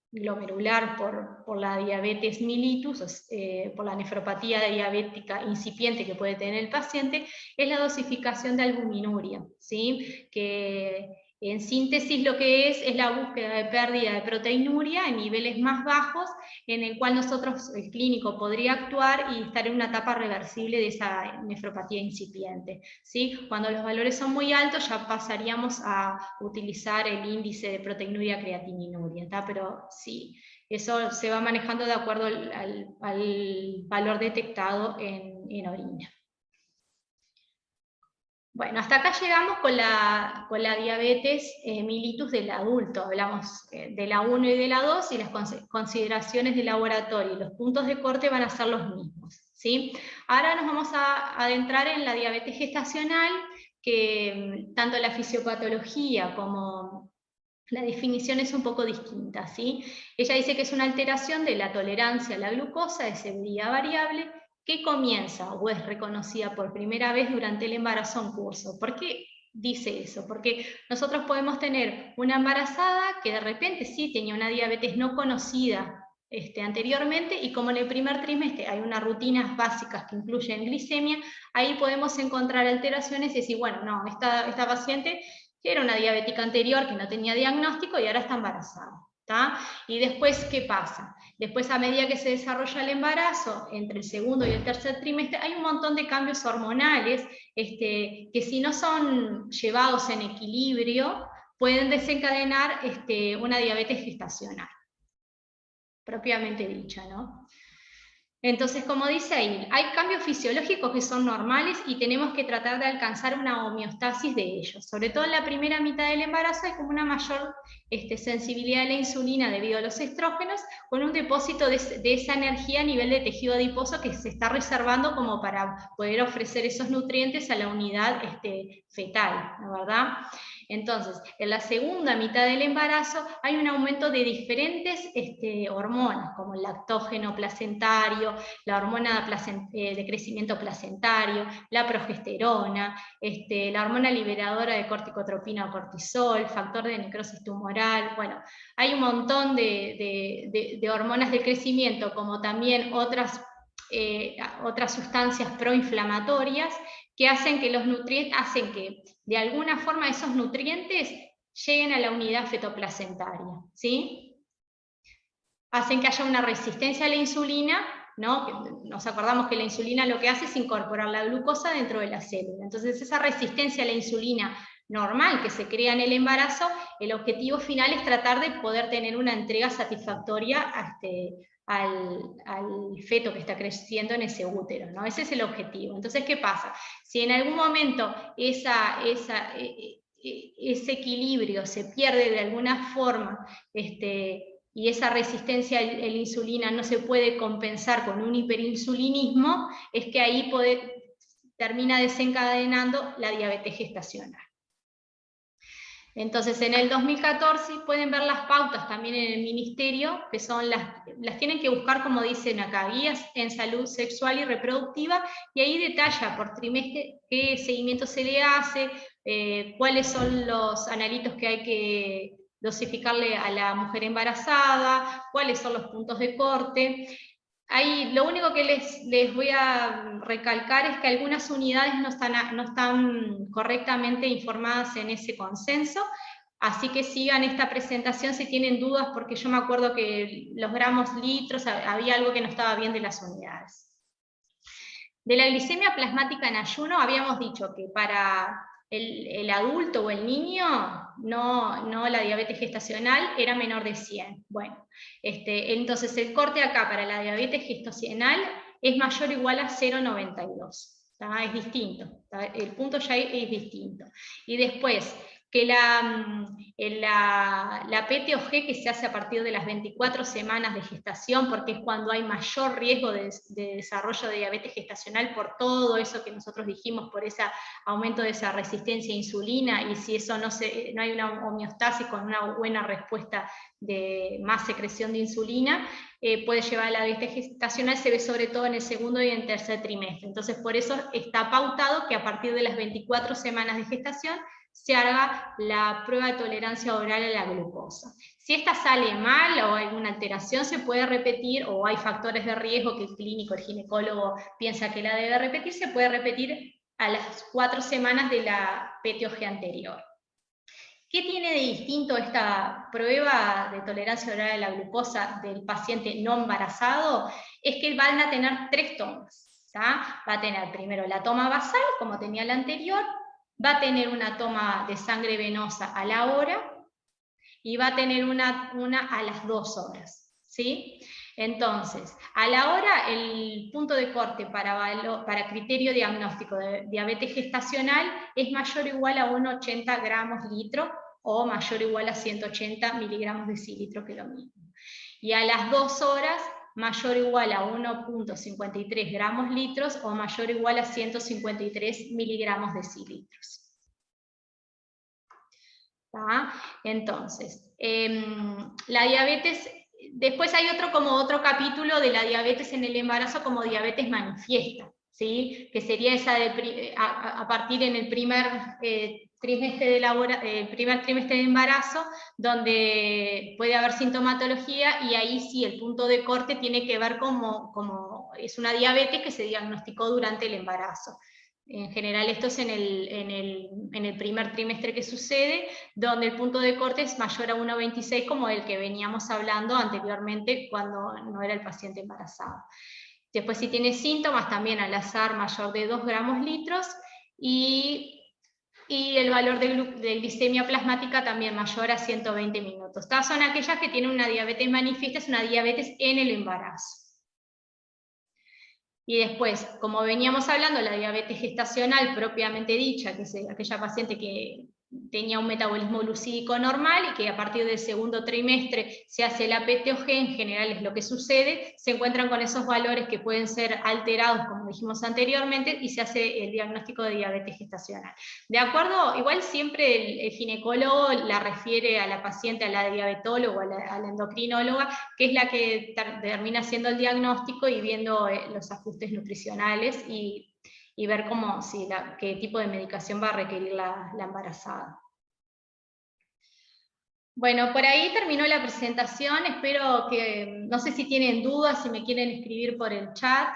glomerular por la diabetes mellitus, por la nefropatía diabética incipiente que puede tener el paciente, es la dosificación de albuminuria, ¿sí? Que en síntesis lo que es la búsqueda de pérdida de proteinuria en niveles más bajos, en el cual el clínico podría actuar y estar en una etapa reversible de esa nefropatía incipiente, ¿sí? Cuando los valores son muy altos ya pasaríamos a utilizar el índice de proteinuria creatininuria, pero sí, eso se va manejando de acuerdo al valor detectado en orina. Bueno, hasta acá llegamos con la diabetes mellitus del adulto. Hablamos de la 1 y de la 2 y las consideraciones de laboratorio. Los puntos de corte van a ser los mismos, ¿sí? Ahora nos vamos a adentrar en la diabetes gestacional, que tanto la fisiopatología como la definición es un poco distinta, ¿sí? Ella dice que es una alteración de la tolerancia a la glucosa de severidad variable, que comienza o es reconocida por primera vez durante el embarazo en curso. ¿Por qué dice eso? Porque nosotros podemos tener una embarazada que de repente sí tenía una diabetes no conocida anteriormente, y como en el primer trimestre hay unas rutinas básicas que incluyen glicemia, ahí podemos encontrar alteraciones y decir, bueno, no, esta paciente era una diabética anterior que no tenía diagnóstico y ahora está embarazada. Y después, ¿qué pasa? Después, a medida que se desarrolla el embarazo, entre el segundo y el tercer trimestre, hay un montón de cambios hormonales que si no son llevados en equilibrio, pueden desencadenar una diabetes gestacional, propiamente dicha, ¿no? Entonces, como dice ahí, hay cambios fisiológicos que son normales y tenemos que tratar de alcanzar una homeostasis de ellos. Sobre todo en la primera mitad del embarazo hay como una mayor sensibilidad a la insulina debido a los estrógenos, con un depósito de esa energía a nivel de tejido adiposo que se está reservando como para poder ofrecer esos nutrientes a la unidad fetal, ¿no, verdad? Entonces, en la segunda mitad del embarazo hay un aumento de diferentes hormonas, como el lactógeno placentario, la hormona de crecimiento placentario, la progesterona, la hormona liberadora de corticotropina o cortisol, factor de necrosis tumoral. Bueno, hay un montón de hormonas de crecimiento, como también otras sustancias proinflamatorias que hacen que los nutrientes, de alguna forma esos nutrientes lleguen a la unidad fetoplacentaria, ¿sí? Hacen que haya una resistencia a la insulina, ¿no? Nos acordamos que la insulina lo que hace es incorporar la glucosa dentro de la célula. Entonces esa resistencia a la insulina normal que se crea en el embarazo, el objetivo final es tratar de poder tener una entrega satisfactoria al feto que está creciendo en ese útero, ¿no? Ese es el objetivo. Entonces, ¿qué pasa? Si en algún momento ese equilibrio se pierde de alguna forma, y esa resistencia a la insulina no se puede compensar con un hiperinsulinismo, es que ahí termina desencadenando la diabetes gestacional. Entonces, en el 2014 pueden ver las pautas también en el ministerio, que son las tienen que buscar, como dicen acá, guías en salud sexual y reproductiva, y ahí detalla por trimestre qué seguimiento se le hace, cuáles son los analitos que hay que dosificarle a la mujer embarazada, cuáles son los puntos de corte. Ahí, lo único que les voy a recalcar es que algunas unidades no están correctamente informadas en ese consenso, así que sigan esta presentación si tienen dudas, porque yo me acuerdo que los gramos litros, había algo que no estaba bien de las unidades. De la glicemia plasmática en ayuno habíamos dicho que para el adulto o el niño, no la diabetes gestacional, era menor de 100. Bueno, entonces el corte acá para la diabetes gestacional es mayor o igual a 0,92. Es distinto, el punto ya es distinto. Y después, que la PTOG que se hace a partir de las 24 semanas de gestación, porque es cuando hay mayor riesgo de desarrollo de diabetes gestacional por todo eso que nosotros dijimos, por ese aumento de esa resistencia a insulina, y si eso no hay una homeostasis con una buena respuesta de más secreción de insulina, puede llevar a la diabetes gestacional, se ve sobre todo en el segundo y en el tercer trimestre. Entonces, por eso está pautado que a partir de las 24 semanas de gestación se haga la prueba de tolerancia oral a la glucosa. Si esta sale mal o hay alguna alteración, se puede repetir, o hay factores de riesgo que el clínico, el ginecólogo piensa que la debe repetir, se puede repetir a las 4 semanas de la PTOG anterior. ¿Qué tiene de distinto esta prueba de tolerancia oral a la glucosa del paciente no embarazado? Es que van a tener 3 tomas. Va a tener primero la toma basal, como tenía la anterior, va a tener una toma de sangre venosa a la hora, y va a tener una a las 2 horas. ¿Sí? Entonces, a la hora, el punto de corte para criterio diagnóstico de diabetes gestacional es mayor o igual a 1,80 gramos litro, o mayor o igual a 180 miligramos decilitro, que es lo mismo. Y a las 2 horas, mayor o igual a 1,53 gramos litros, o mayor o igual a 153 miligramos decilitros. Entonces, la diabetes, después hay otro capítulo de la diabetes en el embarazo como diabetes manifiesta, ¿sí? Que sería esa a partir en el primer trimestre de embarazo, donde puede haber sintomatología, y ahí sí el punto de corte tiene que ver como es una diabetes que se diagnosticó durante el embarazo. En general esto es en el primer trimestre que sucede, donde el punto de corte es mayor a 1,26, como el que veníamos hablando anteriormente cuando no era el paciente embarazado. Después, si tiene síntomas, también al azar mayor de 2 gramos litros, y el valor de glicemia plasmática también mayor a 120 minutos. Estas son aquellas que tienen una diabetes manifiesta, es una diabetes en el embarazo. Y después, como veníamos hablando, la diabetes gestacional propiamente dicha, que es aquella paciente que tenía un metabolismo glucídico normal y que a partir del segundo trimestre se hace la PTOG, en general es lo que sucede, se encuentran con esos valores que pueden ser alterados, como dijimos anteriormente, y se hace el diagnóstico de diabetes gestacional. De acuerdo, igual siempre el ginecólogo la refiere a la paciente, a la diabetóloga, a la endocrinóloga, que es la que termina haciendo el diagnóstico y viendo los ajustes nutricionales y ver qué tipo de medicación va a requerir la embarazada. Bueno, por ahí terminó la presentación, espero que, no sé si tienen dudas, si me quieren escribir por el chat.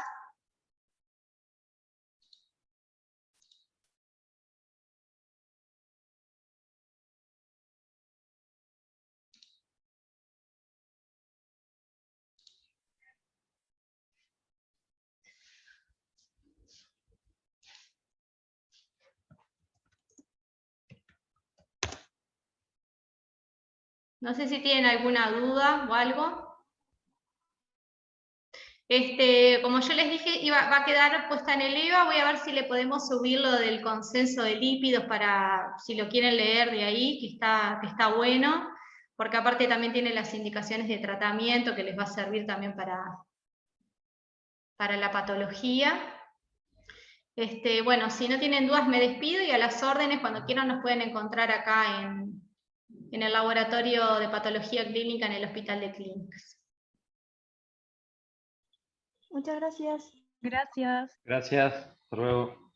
No sé si tienen alguna duda o algo. Como yo les dije, va a quedar puesta en el EVA, voy a ver si le podemos subir lo del consenso de lípidos para, si lo quieren leer de ahí, que está bueno, porque aparte también tiene las indicaciones de tratamiento que les va a servir también para la patología. Bueno, si no tienen dudas me despido, y a las órdenes, cuando quieran nos pueden encontrar acá en el laboratorio de patología clínica en el Hospital de Clínicas. Muchas gracias. Gracias. Gracias. Hasta luego.